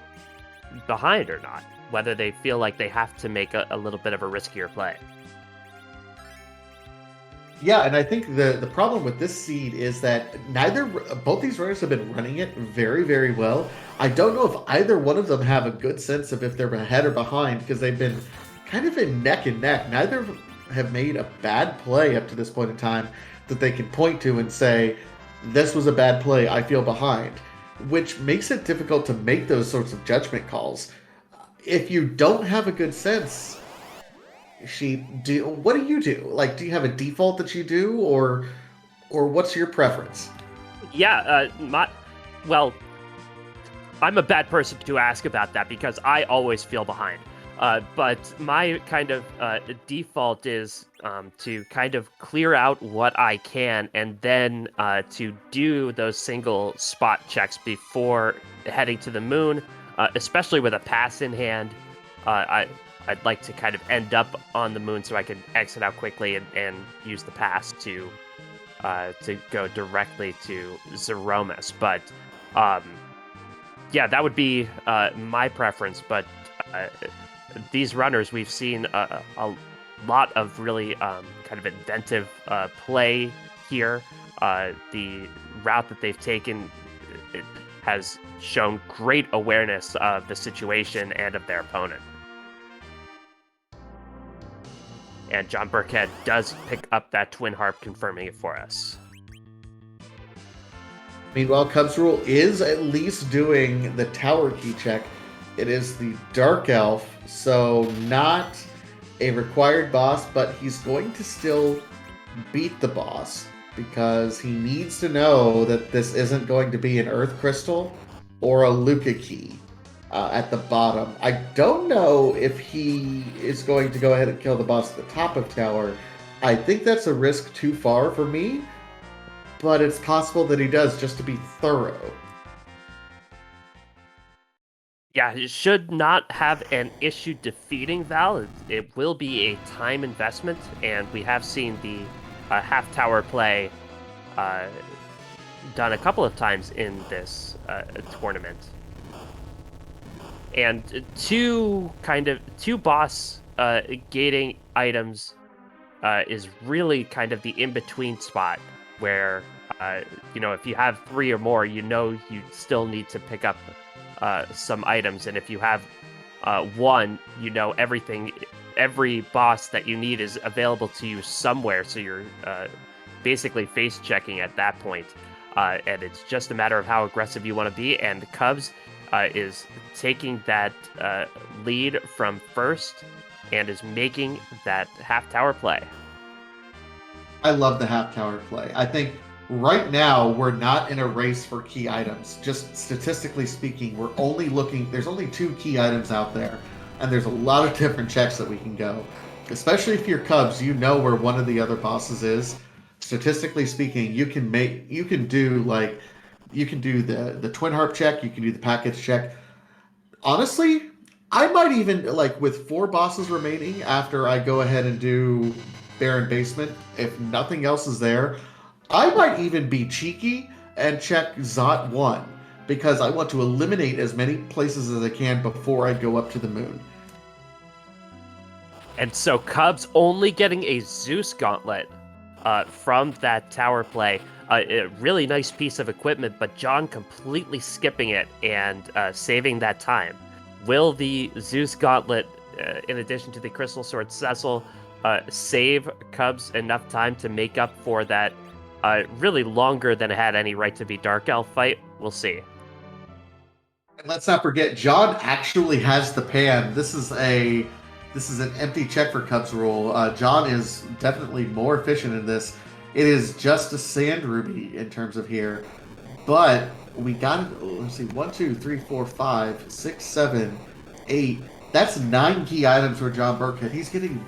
behind or not, whether they feel like they have to make a little bit of a riskier play. Yeah, and I think the problem with this seed is that both these runners have been running it very, very well. I don't know if either one of them have a good sense of if they're ahead or behind, because they've been kind of in neck and neck. Neither have made a bad play up to this point in time that they can point to and say, this was a bad play, I feel behind, which makes it difficult to make those sorts of judgment calls. If you don't have a good sense, what do you do? Like, do you have a default that you do, or what's your preference? Yeah, well, I'm a bad person to ask about that because I always feel behind. But my kind of default is to kind of clear out what I can, and then to do those single spot checks before heading to the moon, especially with a pass in hand. I'd like to kind of end up on the moon so I can exit out quickly and use the pass to go directly to Zeromus. But yeah, that would be my preference. But these runners, we've seen a lot of really kind of inventive play here. The route that they've taken has shown great awareness of the situation and of their opponent. And John Birckhead does pick up that twin harp, confirming it for us. Meanwhile, Cubsrule is at least doing the tower key check. It is the Dark Elf, so not a required boss, but he's going to still beat the boss because he needs to know that this isn't going to be an Earth Crystal or a Luca key at the bottom. I don't know if he is going to go ahead and kill the boss at the top of tower. I think that's a risk too far for me, but it's possible that he does, just to be thorough. Yeah, it should not have an issue defeating Val. It will be a time investment, and we have seen the half tower play done a couple of times in this tournament. And two boss gating items is really kind of the in-between spot where, if you have 3 or more, you still need to pick up some items. And if you have 1, every boss that you need is available to you somewhere. So you're basically face checking at that point. And it's just a matter of how aggressive you want to be. And Cubs is taking that lead from first and is making that half tower play. I love the half tower play. I think right now we're not in a race for key items. Just statistically speaking, there's only 2 key items out there, and there's a lot of different checks that we can go. Especially if you're Cubs, you know where one of the other bosses is. Statistically speaking, you can do the twin harp check, you can do the package check. Honestly, I might even, with 4 bosses remaining after I go ahead and do Baron Basement, if nothing else is there, I might even be cheeky and check Zot 1, because I want to eliminate as many places as I can before I go up to the moon. And so Cubs only getting a Zeus gauntlet from that tower play. A really nice piece of equipment, but John completely skipping it and saving that time. Will the Zeus gauntlet, in addition to the Crystal Sword Cecil, save Cubs enough time to make up for that really longer than it had any right to be Dark Elf fight? We'll see. And let's not forget, John actually has the pan. This is an empty check for Cubsrule. John is definitely more efficient in this. It is just a Sand Ruby in terms of here. But we got, let's see, 1, 2, 3, 4, 5, 6, 7, 8. That's 9 key items for JohnBirckhead. He's getting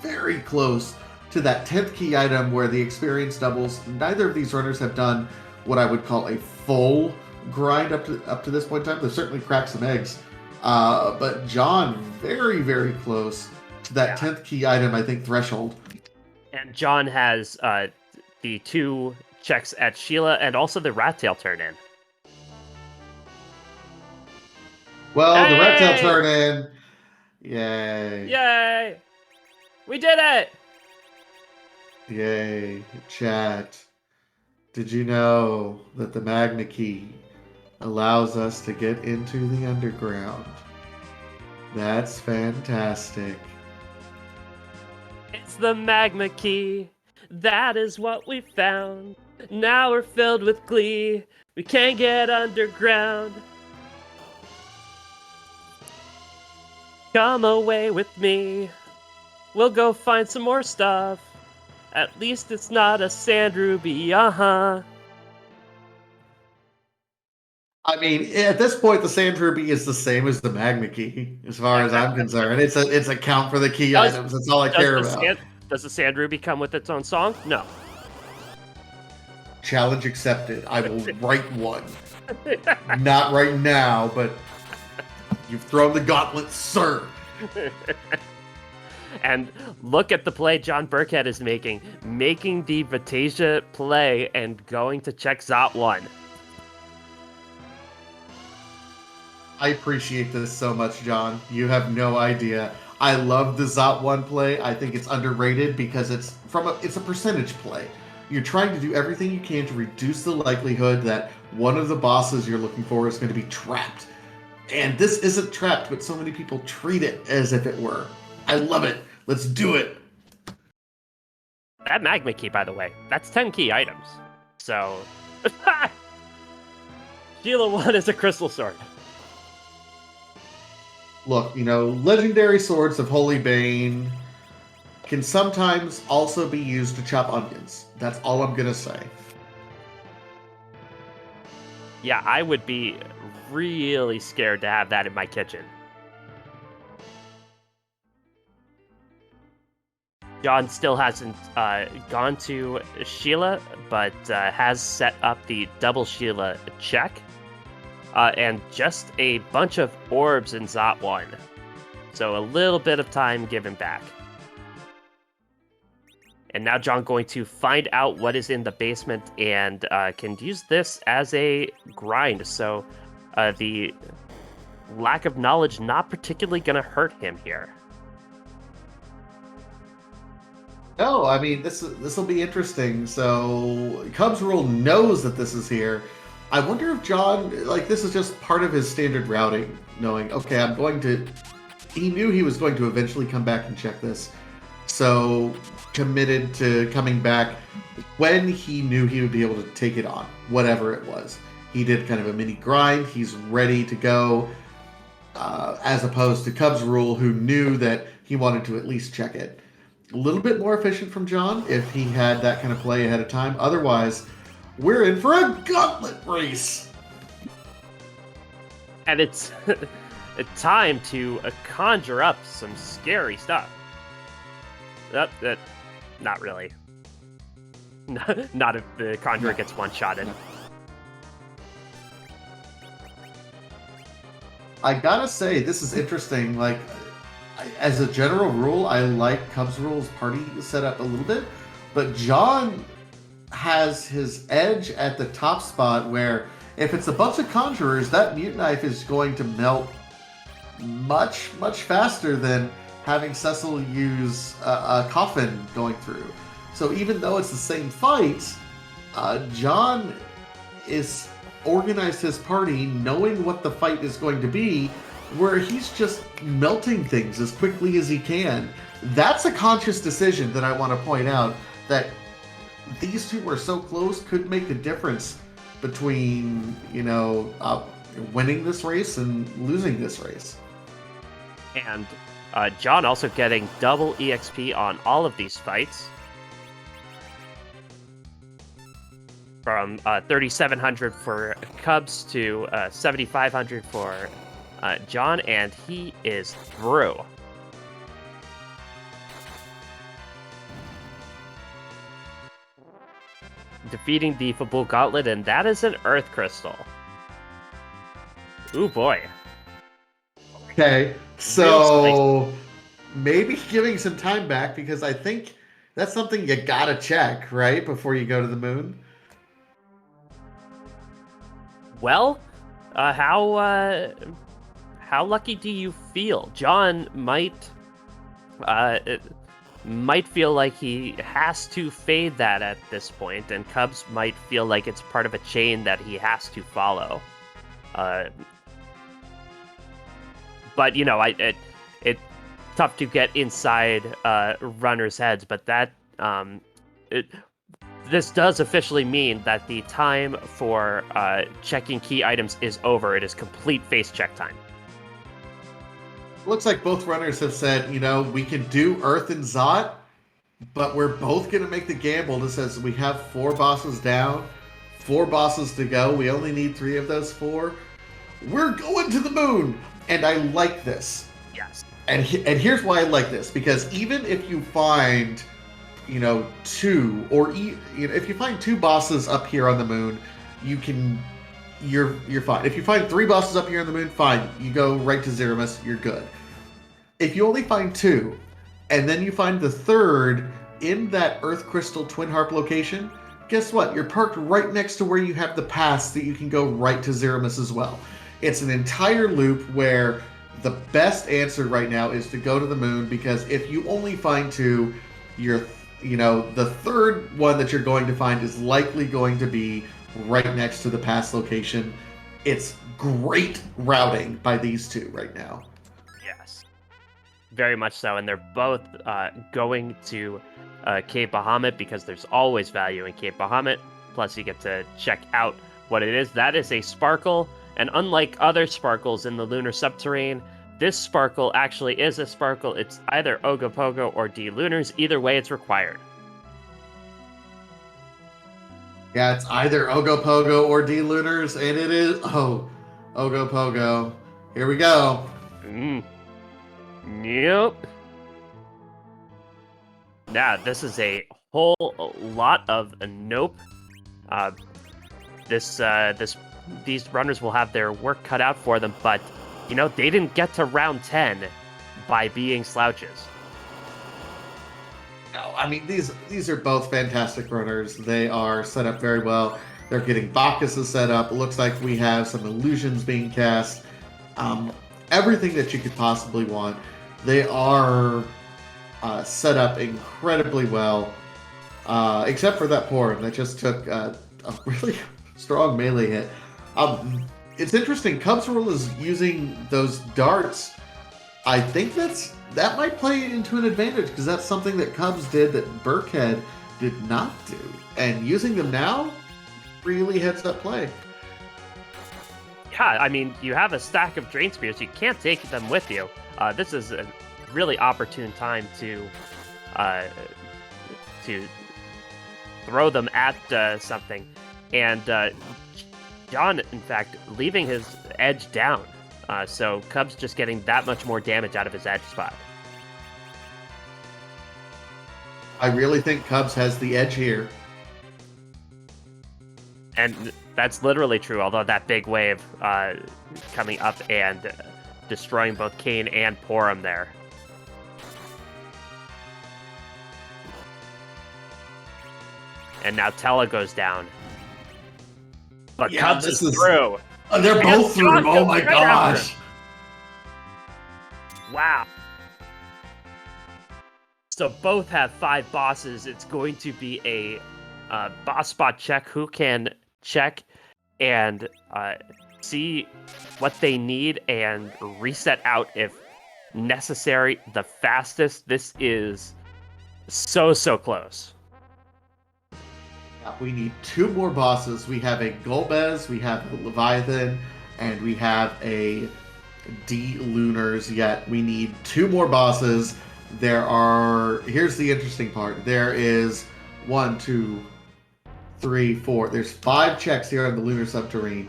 very close to that 10th key item where the experience doubles. Neither of these runners have done what I would call a full grind up to this point in time. They've certainly cracked some eggs. But John, very, very close to that 10th key item, I think, threshold. And John has the 2 checks at Sheila and also the Rat Tail turn in. Well, hey! The Rat Tail turn in. Yay. Yay! We did it! Yay. Chat. Did you know that the Magna Key allows us to get into the underground? That's fantastic. It's the Magma Key. That is what we found. Now we're filled with glee. We can't get underground. Come away with me. We'll go find some more stuff. At least it's not a Sand Ruby, uh-huh. I mean, at this point, the Sand Ruby is the same as the Magna Key, as far as I'm concerned. It's a count for the key items. That's all I care about. Does the Sand Ruby come with its own song? No. Challenge accepted. I will write one. Not right now, but you've thrown the gauntlet, sir. And look at the play JohnBirckhead is making the Vatasia play and going to check Zot 1. I appreciate this so much, John. You have no idea. I love the Zot 1 play. I think it's underrated because it's a percentage play. You're trying to do everything you can to reduce the likelihood that one of the bosses you're looking for is going to be trapped. And this isn't trapped, but so many people treat it as if it were. I love it. Let's do it. That Magma Key, by the way, that's 10 key items. So, Sheila 1 is a Crystal Sword. Look, legendary swords of Holy Bane can sometimes also be used to chop onions. That's all I'm going to say. Yeah, I would be really scared to have that in my kitchen. John still hasn't gone to Sheila, but has set up the double Sheila check. And just a bunch of orbs in Zot 1. So a little bit of time given back. And now John going to find out what is in the basement and can use this as a grind. So the lack of knowledge not particularly going to hurt him here. No, I mean, this will be interesting. So Cubsrule knows that this is here. I wonder if John, this is just part of his standard routing, knowing, okay, he knew he was going to eventually come back and check this. So committed to coming back when he knew he would be able to take it on, whatever it was. He did kind of a mini grind. He's ready to go, as opposed to Cubsrule, who knew that he wanted to at least check it. A little bit more efficient from John if he had that kind of play ahead of time. Otherwise, we're in for a gauntlet race. And it's a time to conjure up some scary stuff. Not really. Not if the conjurer gets one-shotted. I gotta say, this is interesting. As a general rule, I like Cubsrule's party setup a little bit, but John has his edge at the top spot where if it's a bunch of conjurers, that mute knife is going to melt much, much faster than having Cecil use a coffin going through. So even though it's the same fight, John is organized his party knowing what the fight is going to be, where he's just melting things as quickly as he can. That's a conscious decision that I want to point out, that these two are so close could make the difference between, winning this race and losing this race. And John also getting double EXP on all of these fights. From 3,700 for Cubs to 7,500 for John, and he is through. Defeating the Fabul Gauntlet, and that is an Earth Crystal. Ooh boy. Okay, so maybe giving some time back, because I think that's something you gotta check, right, before you go to the moon. Well, how lucky do you feel? John might feel like he has to fade that at this point, and Cubs might feel like it's part of a chain that he has to follow. But it's tough to get inside runners' heads. But that this does officially mean that the time for checking key items is over. It is complete face check time. Looks like both runners have said, we can do Earth and Zot, but we're both going to make the gamble that says we have 4 bosses down, 4 bosses to go. We only need 3 of those 4. We're going to the moon, and I like this. Yes. And here's why I like this, because even if you find, 2, or if you find 2 bosses up here on the moon, you're fine. If you find 3 bosses up here on the moon, fine. You go right to Zemus, you're good. If you only find 2, and then you find the 3rd in that Earth Crystal Twin Harp location, guess what? You're parked right next to where you have the pass that you can go right to Zemus as well. It's an entire loop where the best answer right now is to go to the moon, because if you only find 2, the 3rd one that you're going to find is likely going to be right next to the pass location. It's great routing by these 2 right now. Yes, very much so, and they're both going to Cape Bahamut, because there's always value in Cape Bahamut. Plus, you get to check out what it is. That is a sparkle, and unlike other sparkles in the lunar subterrane, this sparkle actually is a sparkle. It's either Ogopogo or D Lunars. Either way, it's required. Yeah, it's either Ogopogo or D Lunars, and it is Ogopogo. Here we go. Yep. Now, this is a whole lot of nope. These runners will have their work cut out for them, but they didn't get to round 10 by being slouches. No, I mean, these are both fantastic runners. They are set up very well. They're getting Bacchus set up. It looks like we have some illusions being cast. Everything that you could possibly want. They are set up incredibly well, except for that Porum that just took a really strong melee hit. It's interesting. Cubsrule is using those darts. I think that might play into an advantage, because that's something that Cubs did that Birckhead did not do. And using them now really heads up play. Yeah, I mean, you have a stack of Drain Spears. You can't take them with you. This is a really opportune time to throw them at something. And John, in fact, leaving his edge down. So Cubs just getting that much more damage out of his edge spot. I really think Cubs has the edge here. And that's literally true, although that big wave coming up and destroying both Kane and Porum there. And now Tella goes down. But Yeah, Cubs is through. They're both through. Oh my gosh. Wow. So both have 5 bosses. It's going to be a boss spot check. Who can check and see what they need and reset out if necessary the fastest. This is so close. We need 2 more bosses. We have a Golbez, we have a Leviathan, and we have a D-Lunars, yet we need 2 more bosses. Here's the interesting part. There is 1, 2, 3, 4. There's 5 checks here on the Lunar Subterrane.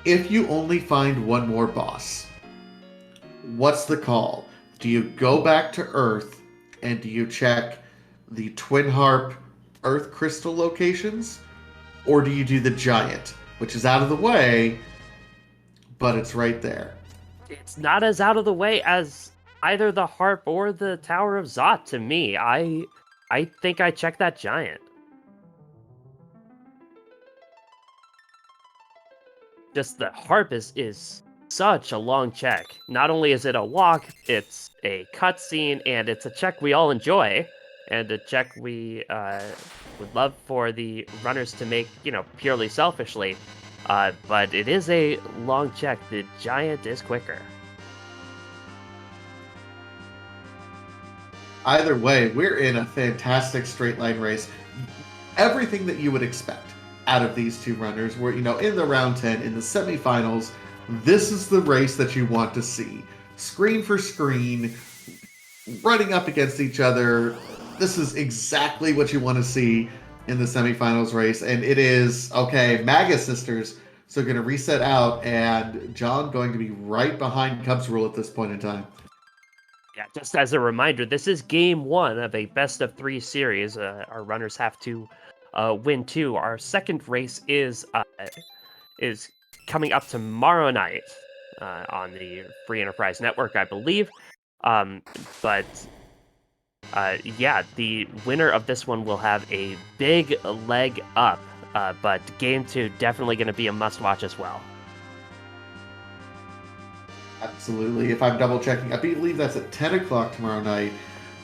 If you only find 1 more boss, what's the call? Do you go back to Earth and do you check the Twin Harp Earth Crystal locations? Or do you do the Giant, which is out of the way, but it's right there? It's not as out of the way as either the Harp or the Tower of Zot to me. I think I checked that Giant. Just the Harp is such a long check. Not only is it a walk, it's a cutscene, and it's a check we all enjoy, and a check we would love for the runners to make, purely selfishly. But it is a long check. The Giant is quicker. Either way, we're in a fantastic straight line race. Everything that you would expect out of these 2 runners. We're, in the round 10, in the semifinals. This is the race that you want to see. Screen for screen, running up against each other. This is exactly what you want to see in the semifinals race. And it is, okay, Maga Sisters, so going to reset out, and John going to be right behind Cubsrule at this point in time. Yeah, just as a reminder, this is game 1 of a best of 3 series. Our runners have to win 2. Our second race is coming up tomorrow night on the Free Enterprise Network, I believe. But the winner of this one will have a big leg up. But game 2 definitely going to be a must-watch as well. Absolutely. If I'm double checking, I believe that's at 10 o'clock tomorrow night,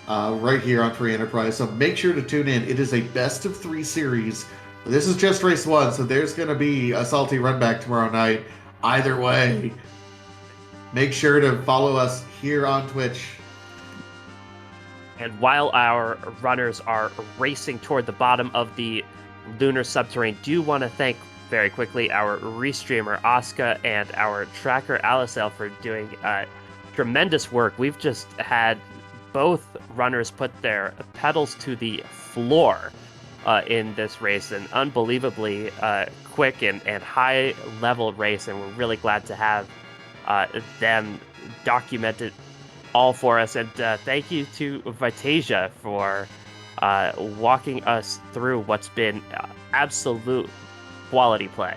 right here on Free Enterprise. So make sure to tune in. It is a best of 3 series. This is just race 1, so there's going to be a salty run back tomorrow night. Either way, make sure to follow us here on Twitch. And while our runners are racing toward the bottom of the Lunar Subterrane, do want to thank very quickly our restreamer Asuka and our tracker Alicel for doing tremendous work. We've just had both runners put their pedals to the floor in this race, an unbelievably quick and high level race, and we're really glad to have them document it all for us. And thank you to Vitasia for walking us through what's been absolute quality play.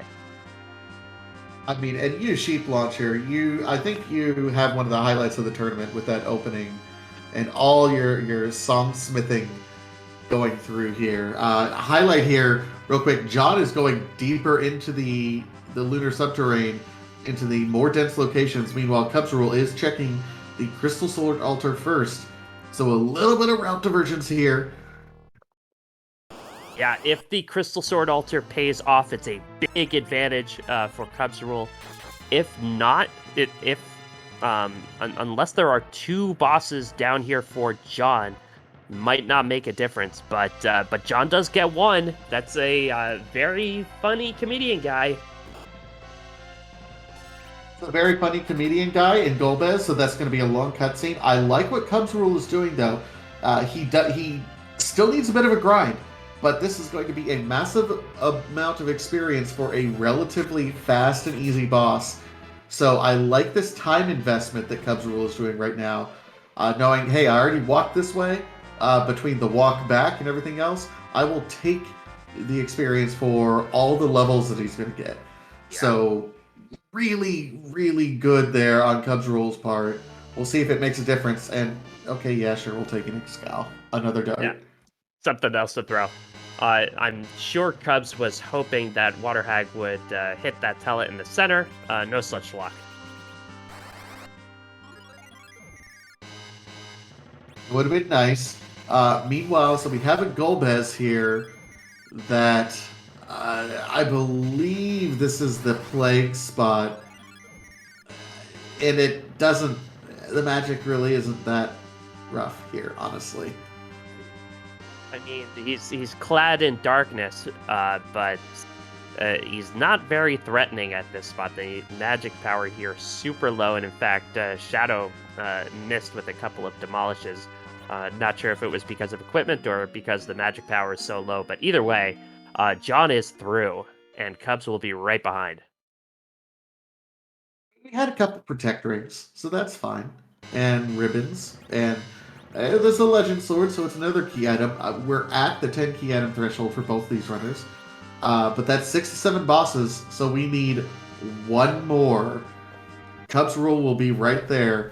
I mean, and you, Sheep Launcher, I think you have one of the highlights of the tournament with that opening and all your songsmithing going through here. Highlight here, real quick, John is going deeper into the Lunar Subterrane, into the more dense locations. Meanwhile, Cubsrule is checking the Crystal Sword Altar first. So a little bit of route divergence here. Yeah, if the Crystal Sword Altar pays off, it's a big advantage for Cubsrule. If not, unless there are 2 bosses down here for John, might not make a difference. But John does get 1. That's a very funny comedian guy. It's a very funny comedian guy in Golbez, so that's going to be a long cutscene. I like what Cubsrule is doing, though. He still needs a bit of a grind. But this is going to be a massive amount of experience for a relatively fast and easy boss. So I like this time investment that Cubsrule is doing right now. Knowing, hey, I already walked this way, between the walk back and everything else, I will take the experience for all the levels that he's going to get. Yeah. So really, really good there on Cubsrule's part. We'll see if it makes a difference. And, okay, yeah, sure, we'll take an Excal. Another dart. Yeah. Something else to throw. I'm sure Cubs was hoping that Waterhag would hit that Tellet in the center. No such luck. It would have been nice. Meanwhile, so we have a Golbez here that I believe this is the plague spot, and it doesn't. The magic really isn't that rough here, honestly. I mean, he's clad in darkness, but he's not very threatening at this spot. The magic power here is super low, and in fact, Shadow missed with a couple of demolishes. Not sure if it was because of equipment or because the magic power is so low, but either way, John is through, and Cubs will be right behind. We had a couple protect rings, so that's fine, and ribbons, and there's a legend sword, so it's another key item. We're at the 10 key item threshold for both these runners, but that's 6 to 7 bosses, so we need one more. Cubsrule will be right there.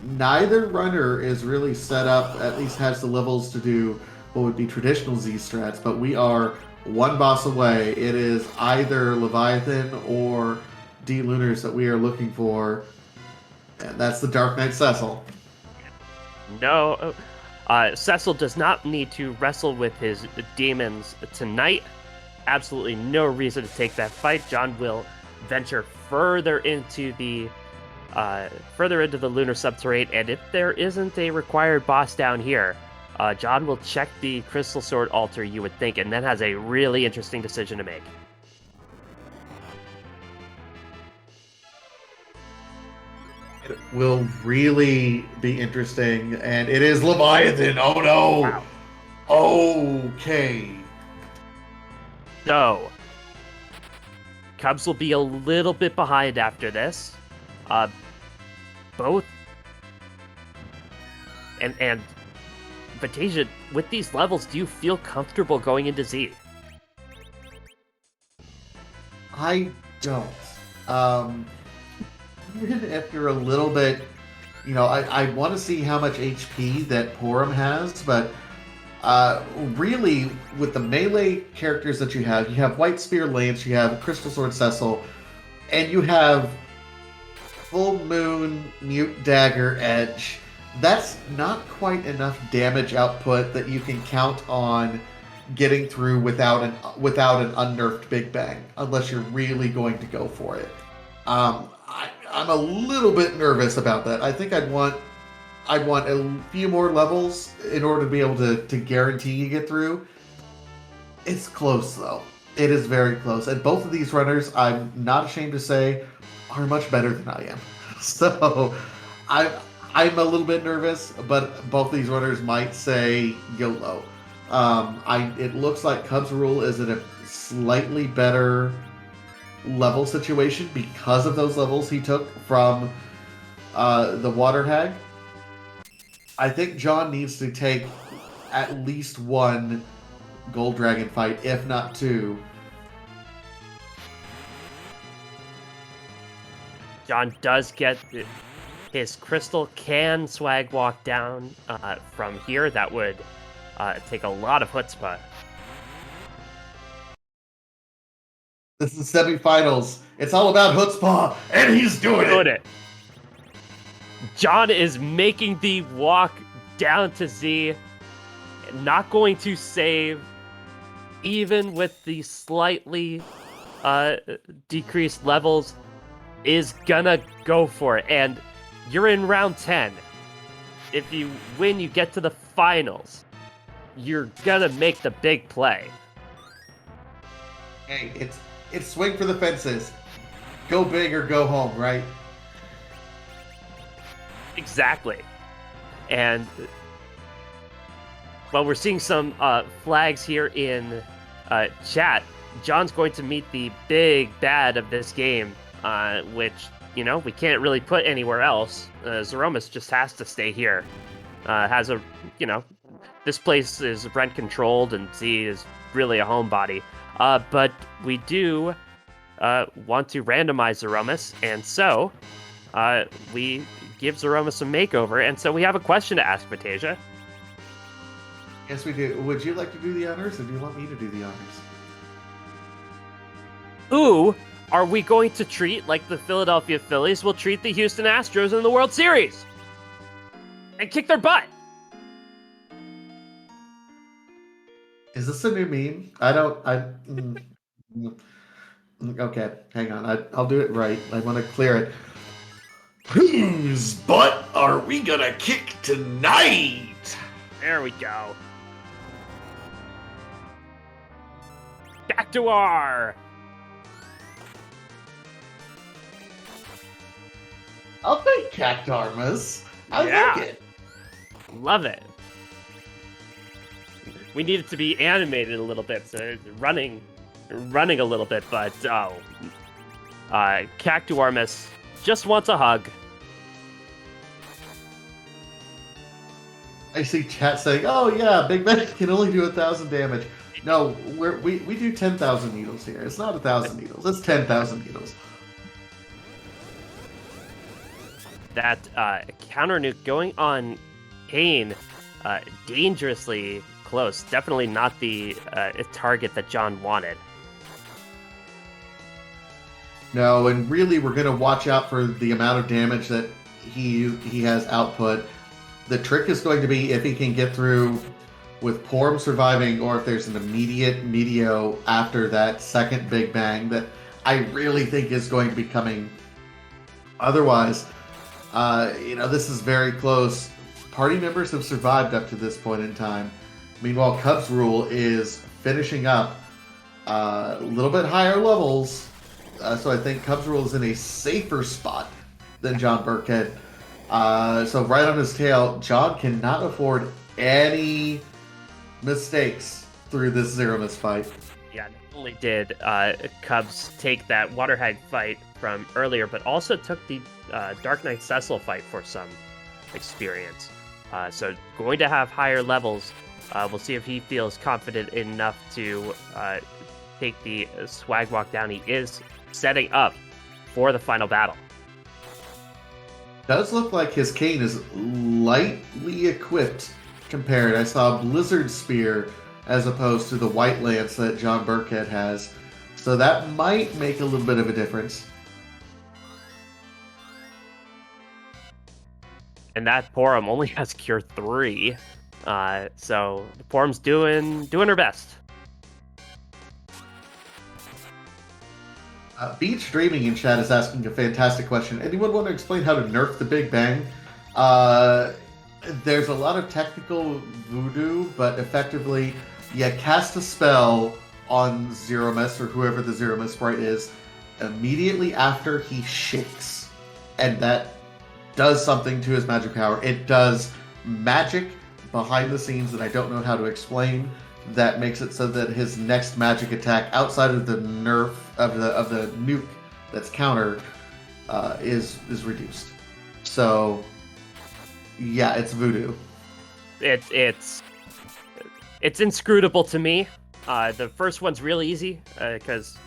Neither runner is really set up, at least has the levels to do what would be traditional Z strats, but we are one boss away. It is either Leviathan or D Lunars that we are looking for, and that's the Dark Knight Cecil. No, Cecil does not need to wrestle with his demons tonight. Absolutely no reason to take that fight. John will venture further into the lunar subterrane, and if there isn't a required boss down here, John will check the Crystal Sword altar, you would think, and then has a really interesting decision to make. It will really be interesting, and it is Leviathan. Oh no! Wow. Okay. So, Cubs will be a little bit behind after this. Both and Vatasia, with these levels, do you feel comfortable going into Z? I don't. Even if you're a little bit, I want to see how much HP that Porum has, but really, with the melee characters that you have White Spear Lance, you have Crystal Sword Cecil, and you have Full Moon Mute Dagger Edge. That's not quite enough damage output that you can count on getting through without an unnerfed Big Bang, unless you're really going to go for it. I'm a little bit nervous about that. I think I'd want a few more levels in order to be able to guarantee you get through. It's close though. It is very close. And both of these runners, I'm not ashamed to say, are much better than I am. So I'm a little bit nervous, but both these runners might say YOLO. It looks like Cubsrule is in a slightly better level situation because of those levels he took from the Water Hag. I think John needs to take at least one Gold Dragon fight, if not two. John does get his Crystal can swag walk down from here. That would take a lot of chutzpah. This is semifinals. It's all about chutzpah, and he's doing it. John is making the walk down to Z, not going to save, even with the slightly decreased levels, is gonna go for it. And you're in round 10. If you win, you get to the finals. You're gonna make the big play. Hey, it's swing for the fences. Go big or go home, right? Exactly. And while we're seeing some flags here in chat, John's going to meet the big bad of this game, which, we can't really put anywhere else. Zemus just has to stay here. This place is rent controlled and Z is really a homebody. But we do want to randomize Zemus, and so we give Zemus a makeover, and so we have a question to ask Vatasia. Yes, we do. Would you like to do the honors, or do you want me to do the honors? Who are we going to treat like the Philadelphia Phillies will treat the Houston Astros in the World Series? and kick their butt. Is this a new meme? Okay, hang on. I'll do it right. I want to clear it. Whose butt are we gonna kick tonight? There we go. Back to R. I'll take Cactarmas. I like it. Love it. We need it to be animated a little bit, so it's running a little bit, but Cactuarmus just wants a hug. I see chat saying, "Oh yeah, Big Ben can only do 1,000 damage." No, we do 10,000 needles here. It's not 1,000 needles. It's 10,000 needles. That counter nuke going on Kane, dangerously close. Definitely not the target that John wanted. No, and really, we're gonna watch out for the amount of damage that he has output. The trick is going to be if he can get through with Porum surviving, or if there's an immediate Meteo after that second Big Bang that I really think is going to be coming. Otherwise, this is very close. Party members have survived up to this point in time. Meanwhile, Cubsrule is finishing up a little bit higher levels. So I think Cubsrule is in a safer spot than JohnBirckhead. So right on his tail, John cannot afford any mistakes through this Zero Miss fight. Yeah, not only did Cubs take that Water Hag fight from earlier, but also took the Dark Knight Cecil fight for some experience. So going to have higher levels. We'll see if he feels confident enough to take the swag walk down. He is setting up for the final battle. Does look like his cane is lightly equipped compared. I saw Blizzard Spear as opposed to the White Lance that JohnBirckhead has. So that might make a little bit of a difference. And that Porum only has Cure 3. So the Porum's doing her best. Beach Dreaming in chat is asking a fantastic question. Anyone want to explain how to nerf the Big Bang? There's a lot of technical voodoo, but effectively, you cast a spell on Zero Miss, or whoever the Zero Miss sprite is, immediately after he shakes. And that does something to his magic power. It does magic behind the scenes that I don't know how to explain. That makes it so that his next magic attack, outside of the nerf of the nuke that's counter, is reduced. So, yeah, it's voodoo. It's inscrutable to me. The first one's real easy because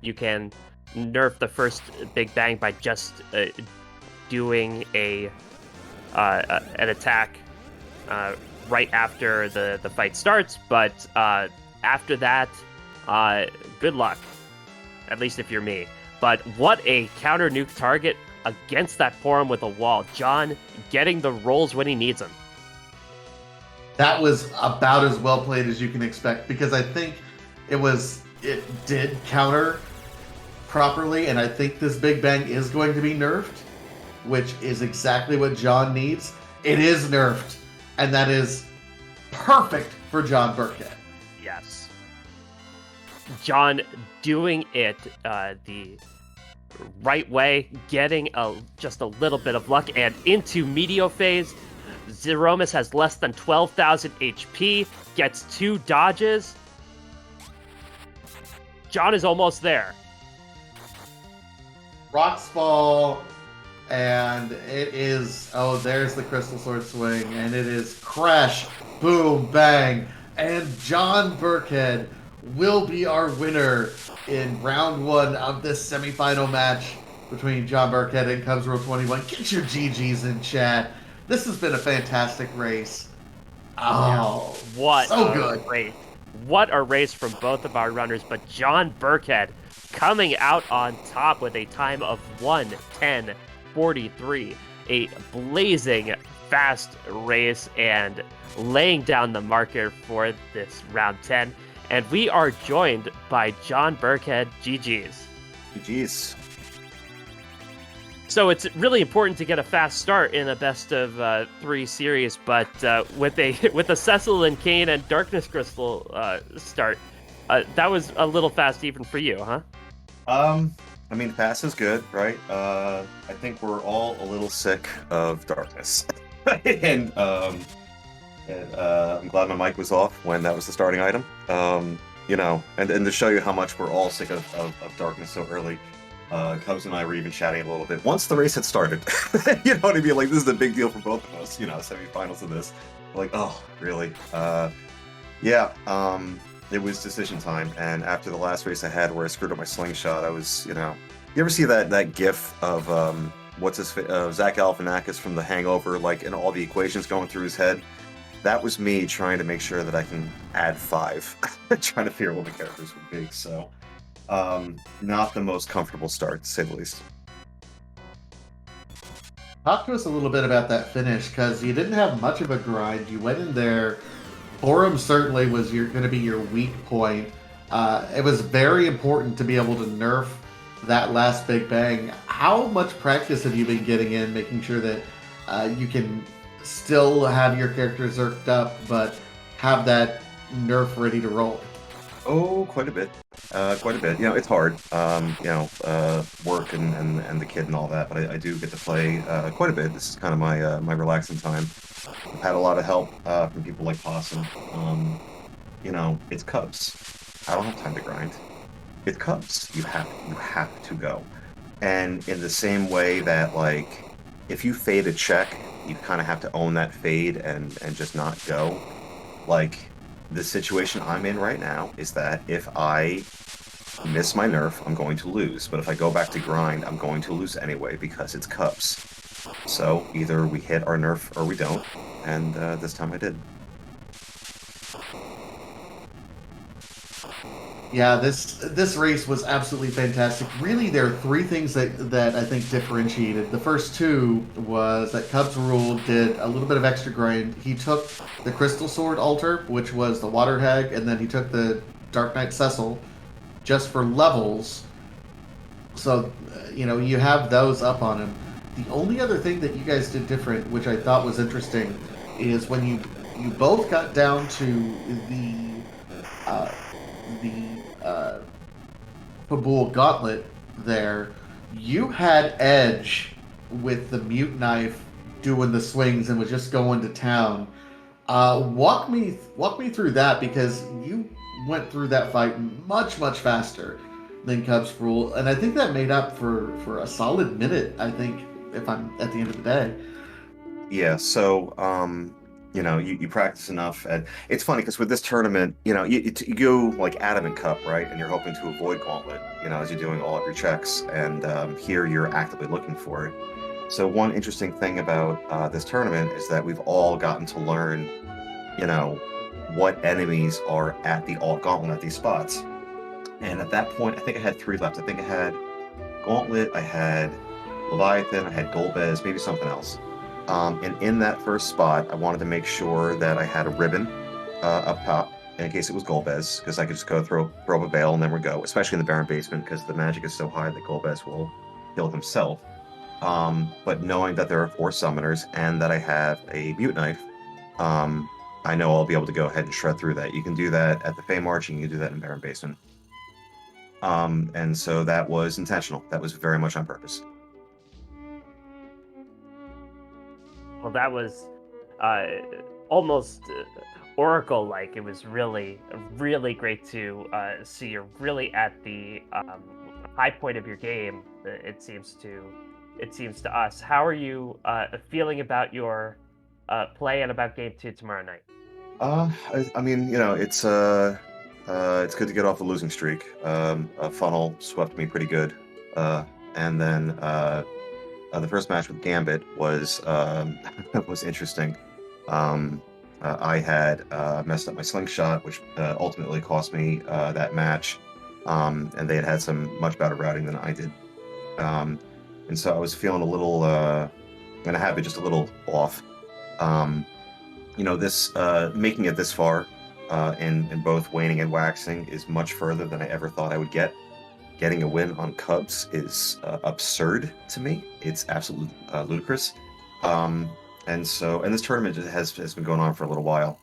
you can nerf the first Big Bang by just doing an attack right after the fight starts, but after that, good luck. At least if you're me. But what a counter nuke target against that Porum with a wall. John getting the rolls when he needs them. That was about as well played as you can expect, because I think it did counter properly, and I think this Big Bang is going to be nerfed, which is exactly what John needs. It is nerfed, and that is perfect for JohnBirckhead. Yes. John doing it the right way, getting just a little bit of luck, and into Meteo phase. Zeromus has less than 12,000 HP, gets 2 dodges. John is almost there. Rocks fall, and it is, there's the Crystal Sword swing, and it is crash, boom, bang, and JohnBirckhead will be our winner in round 1 of this semifinal match between JohnBirckhead and Cubsrule21. Get your GGs in chat. This has been a fantastic race. Oh, what so good. Race. What a race from both of our runners, but JohnBirckhead coming out on top with a time of 1:10:43, a blazing fast race and laying down the marker for this round 10. And we are joined by JohnBirckhead. GG's. GG's. So it's really important to get a fast start in a best of 3 series, but with a Cecil and Kane and Darkness Crystal start, that was a little fast even for you, huh? I mean, fast is good, right? I think we're all a little sick of darkness, and I'm glad my mic was off when that was the starting item. You know, and to show you how much we're all sick of darkness so early. Cubs and I were even chatting a little bit once the race had started. You know what I mean? Like, this is a big deal for both of us. You know, semifinals of this. Like, oh, really? Yeah. It was decision time, and after the last race I had where I screwed up my slingshot, I was, you know, you ever see that GIF of Zach Galifianakis from The Hangover, like, and all the equations going through his head? That was me trying to make sure that I can add 5, trying to figure out what the characters would be. So. Not the most comfortable start, to say the least. Talk to us a little bit about that finish, because you didn't have much of a grind. You went in there. Forum certainly was going to be your weak point. It was very important to be able to nerf that last Big Bang. How much practice have you been getting in making sure that you can still have your character zerked up, but have that nerf ready to roll? Oh, quite a bit. Quite a bit. You know, it's hard. You know, work and the kid and all that, but I do get to play quite a bit. This is kind of my relaxing time. I've had a lot of help from people like Possum. You know, it's Cubs. I don't have time to grind. It's Cubs. You have to go. And in the same way that, like, if you fade a check, you kind of have to own that fade and just not go. Like, the situation I'm in right now is that if I miss my nerf, I'm going to lose. But if I go back to grind, I'm going to lose anyway because it's Cubs. So either we hit our nerf or we don't. And this time I did. Yeah, this race was absolutely fantastic. Really, there are 3 things that I think differentiated. The first 2 was that Cubsrule did a little bit of extra grind. He took the Crystal Sword altar, which was the Water Hag, and then he took the Dark Knight Cecil just for levels. So, you know, you have those up on him. The only other thing that you guys did different, which I thought was interesting, is when you both got down to the Fabul Gauntlet there, you had Edge with the Mute Knife doing the swings and was just going to town. Walk me through that, because you went through that fight much faster than Cubsrule, and I think that made up for a solid minute, I think, if I'm at the end of the day. Yeah, so you know, you practice enough, and it's funny because with this tournament, you know, you go like Adamant Cup, right? And you're hoping to avoid Gauntlet, you know, as you're doing all of your checks, and here you're actively looking for it. So one interesting thing about this tournament is that we've all gotten to learn, you know, what enemies are at the alt Gauntlet at these spots. And at that point, I think I had 3 left. I think I had Gauntlet, I had Leviathan, I had Golbez, maybe something else. And in that first spot, I wanted to make sure that I had a ribbon up top in case it was Golbez, because I could just go throw up a bale and then we'd go, especially in the Baron basement, because the magic is so high that Golbez will kill himself. But knowing that there are 4 summoners and that I have a Mute Knife, I know I'll be able to go ahead and shred through that. You can do that at the Fey March, and you can do that in Baron basement. And so that was intentional. That was very much on purpose. Well, that was almost Oracle-like. It was really great to see you're really at the high point of your game. It seems to us. How are you feeling about your play and about Game 2 tomorrow night? I mean, you know, it's good to get off the losing streak. Funnel swept me pretty good, and then the first match with Gambit was was interesting. I had messed up my slingshot, which ultimately cost me that match, and they had some much better routing than I did, and so I was feeling a little, and I had been just a little off. This making it this far in both waning and waxing is much further than I ever thought I would get. Getting a win on Cubs is absurd to me. It's absolutely ludicrous. And this tournament has been going on for a little while.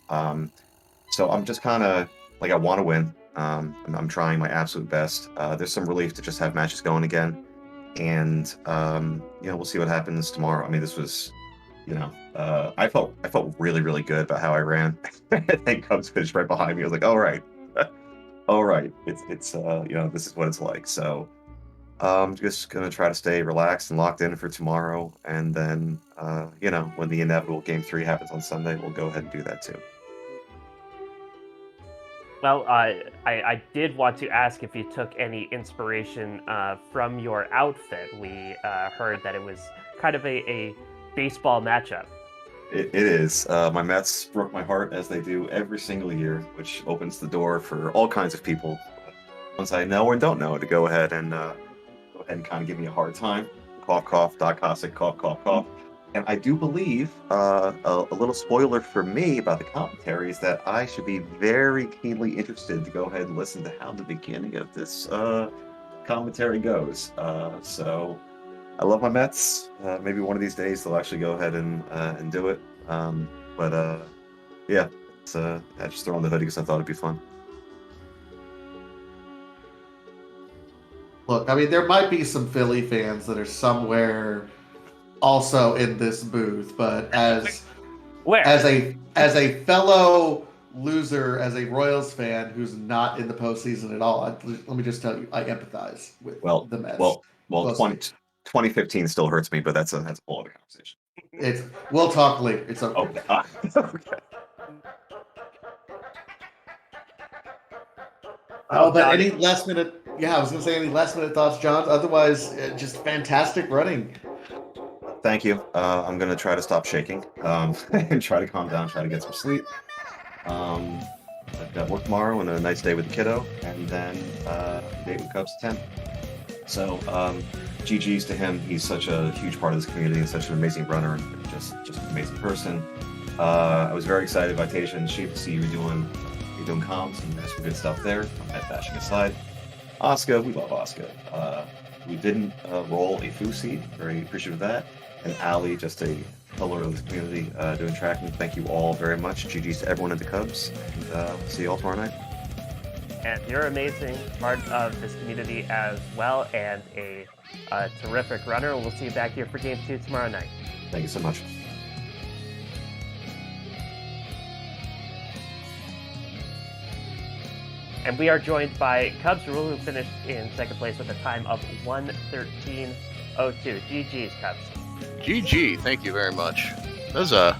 So I'm just kind of like, I want to win. I'm trying my absolute best. There's some relief to just have matches going again, and we'll see what happens tomorrow. I mean, this was, I felt really really good about how I ran. And then Cubs finished right behind me. I was like, all right, all right, it's this is what it's like. So I'm just gonna try to stay relaxed and locked in for tomorrow, and then when the inevitable Game 3 happens on Sunday, we'll go ahead and do that too. Well, I did want to ask if you took any inspiration from your outfit. We heard that it was kind of a baseball matchup. It is. My Mets broke my heart, as they do every single year, which opens the door for all kinds of people, ones I know or don't know, to go ahead and kind of give me a hard time. Cough, cough, Doc Cossack, cough, cough, cough. And I do believe a little spoiler for me about the commentary is that I should be very keenly interested to go ahead and listen to how the beginning of this commentary goes. So I love my Mets. Maybe one of these days they'll actually go ahead and do it. Yeah, I just throw on the hoodie because I thought it'd be fun. Look, I mean, there might be some Philly fans that are somewhere also in this booth, but Where? as a fellow loser, as a Royals fan who's not in the postseason at all, let me just tell you, I empathize with the Mets. Well, Mostly. 2015 still hurts me, but that's a whole other conversation. We'll talk later. It's okay. Okay. Oh, but any last minute? Yeah, I was gonna say any last minute thoughts, John. Otherwise, just fantastic running. Thank you. I'm gonna try to stop shaking and try to calm down, try to get some sleep. I've got work tomorrow and a nice day with the kiddo, and then date with Cubs 10. So GG's to him. He's such a huge part of this community and such an amazing runner and just an amazing person. I was very excited by Tasia and Sheep to see you doing comms, and there's some good stuff there. At bashing aside, Oscar, we love Oscar. We didn't roll a foo seed. Very appreciative of that. And Ali, just a pillar of the community doing tracking. Thank you all very much. GG's to everyone at the Cubs. And we'll see you all tomorrow night. And you're an amazing part of this community as well, and a terrific runner. We'll see you back here for Game 2 tomorrow night. Thank you so much. And we are joined by Cubsrule, who finished in second place with a time of 1:13:02. GG's, Cubs. GG, thank you very much. That was a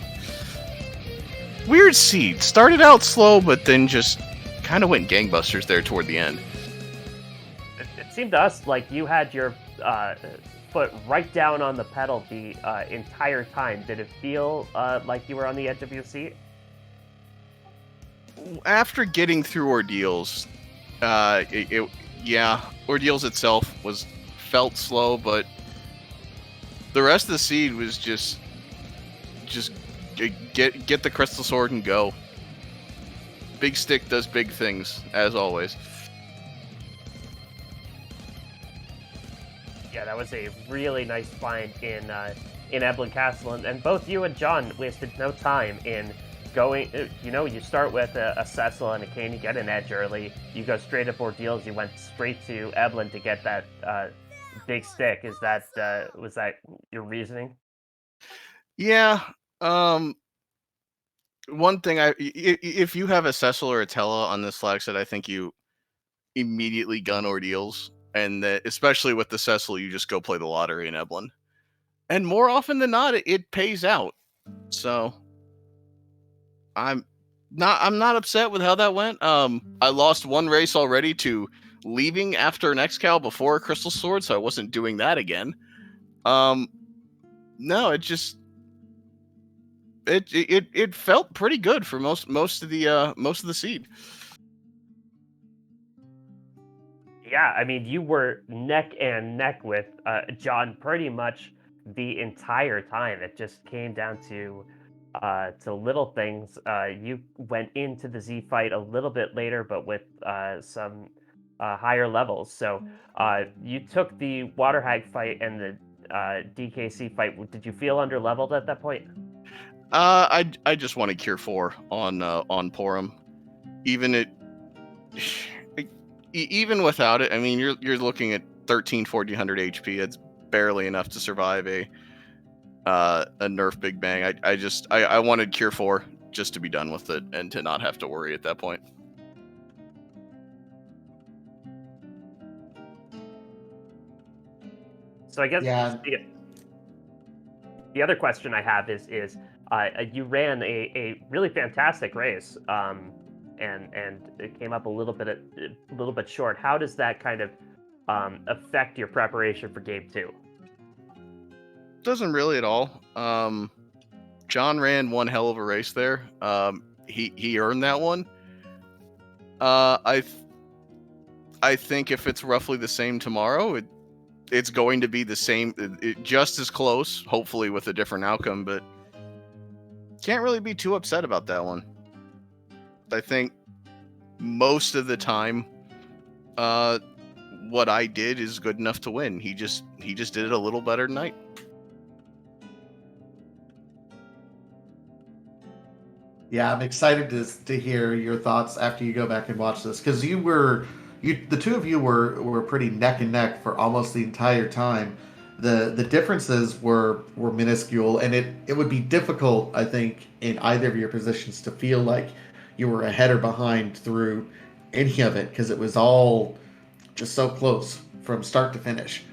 weird seed. Started out slow, but then just kind of went gangbusters there toward the end. It seemed to us like you had your foot right down on the pedal the entire time. Did it feel like you were on the edge of your seat? After getting through ordeals, ordeals itself felt slow, but the rest of the seed was just get the crystal sword and go. Big stick does big things, as always. Yeah, that was a really nice find in Eblin Castle, and both you and John wasted no time in going. You start with a Cecil and a Kane, you get an edge early, you go straight up ordeals, you went straight to Eblin to get that big stick. Was that your reasoning? Yeah. One thing, if you have a Cecil or a Tella on this flag set, I think you immediately gun ordeals, and especially with the Cecil, you just go play the lottery in Eblin, and more often than not, it pays out. So I'm not upset with how that went. I lost one race already to leaving after an X-Cal before a Crystal Sword, so I wasn't doing that again. No, it felt pretty good for most of the seed. Yeah, I mean, you were neck and neck with John pretty much the entire time. It just came down to to little things. You went into the Z fight a little bit later, but with some higher levels. So you took the Water Hag fight and the DKC fight. Did you feel under leveled at that point? I just want to cure 4 on Porum. Even without it, I mean, you're looking at 1400 HP. It's barely enough to survive a nerf Big Bang. I wanted cure 4 just to be done with it and to not have to worry at that point. So I guess Yeah. the other question I have is you ran a really fantastic race, and it came up a little bit short. How does that kind of affect your preparation for game 2? Doesn't really at all. John ran one hell of a race there. He earned that one. I think if it's roughly the same tomorrow, it's going to be the same, just as close, hopefully with a different outcome, but can't really be too upset about that one. I think most of the time, what I did is good enough to win. He just did it a little better tonight. Yeah, I'm excited to hear your thoughts after you go back and watch this, because the two of you were pretty neck and neck for almost the entire time. The differences were minuscule, and it would be difficult, I think, in either of your positions to feel like you were ahead or behind through any of it, because it was all just so close from start to finish.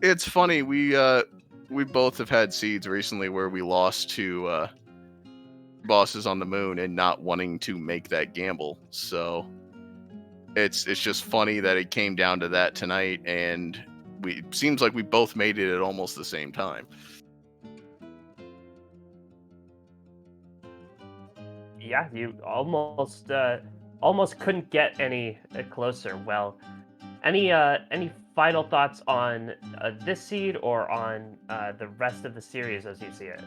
It's funny, we both have had seeds recently where we lost to bosses on the moon and not wanting to make that gamble. So it's just funny that it came down to that tonight, and it seems like we both made it at almost the same time. Yeah, you almost couldn't get any closer. Well, any final thoughts on this seed or on the rest of the series as you see it?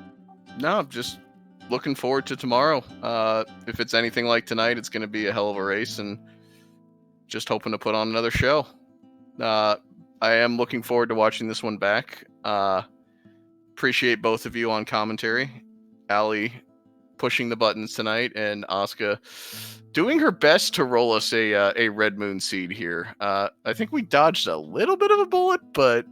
No, just looking forward to tomorrow. If it's anything like tonight, it's going to be a hell of a race, and just hoping to put on another show. I am looking forward to watching this one back. Appreciate both of you on commentary. Allie pushing the buttons tonight, and Asuka doing her best to roll us a Red Moon seed here. I think we dodged a little bit of a bullet, but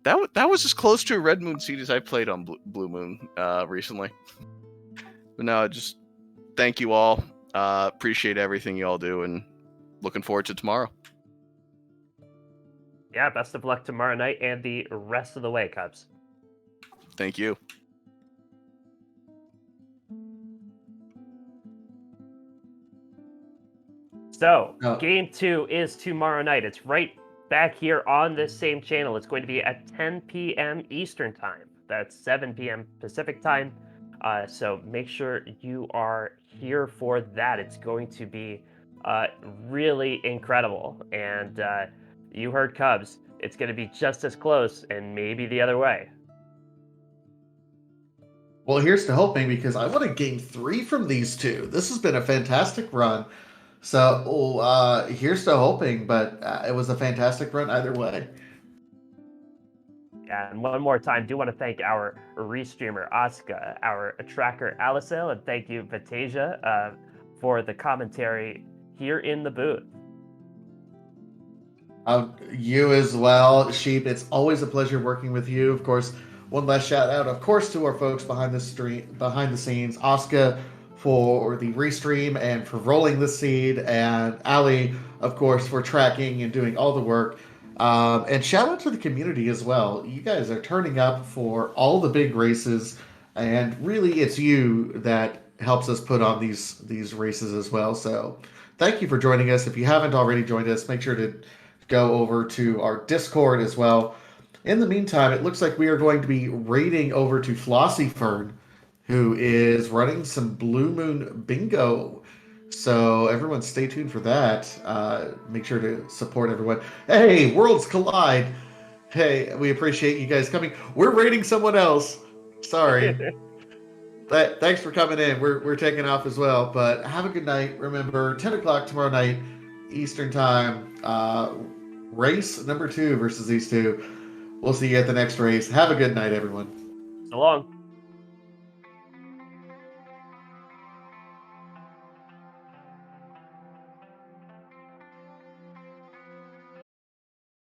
that was as close to a Red Moon seed as I played on Blue Moon recently. But no, just thank you all. Appreciate everything you all do, and looking forward to tomorrow. Yeah, best of luck tomorrow night and the rest of the way, Cubs. Thank you. So, Game 2 is tomorrow night. It's right back here on this same channel. It's going to be at 10 p.m. Eastern Time. That's 7 p.m. Pacific Time. So make sure you are here for that. It's going to be really incredible. And you heard Cubs. It's going to be just as close and maybe the other way. Well, here's to hoping, because I want a game 3 from these two. This has been a fantastic run. So here's to hoping, but it was a fantastic run either way. Yeah, and one more time, do want to thank our restreamer Asuka, our tracker Alicel, and thank you Vatasia for the commentary here in the booth. You as well, Sheep. It's always a pleasure working with you. Of course, one last shout out, of course, to our folks behind the scenes, Asuka for the restream and for rolling the seed, and Ali, of course, for tracking and doing all the work. And shout out to the community as well. You guys are turning up for all the big races, and really it's you that helps us put on these races as well. So thank you for joining us. If you haven't already joined us, make sure to go over to our Discord as well. In the meantime, it looks like we are going to be raiding over to Flossie Fern, who is running some Blue Moon Bingo. So everyone stay tuned for that. Make sure to support everyone. Hey, Worlds Collide. Hey, we appreciate you guys coming. We're rating someone else. Sorry. But thanks for coming in. We're taking off as well. But have a good night. Remember, 10 o'clock tomorrow night, Eastern Time. Race number 2 versus these two. We'll see you at the next race. Have a good night, everyone. So long.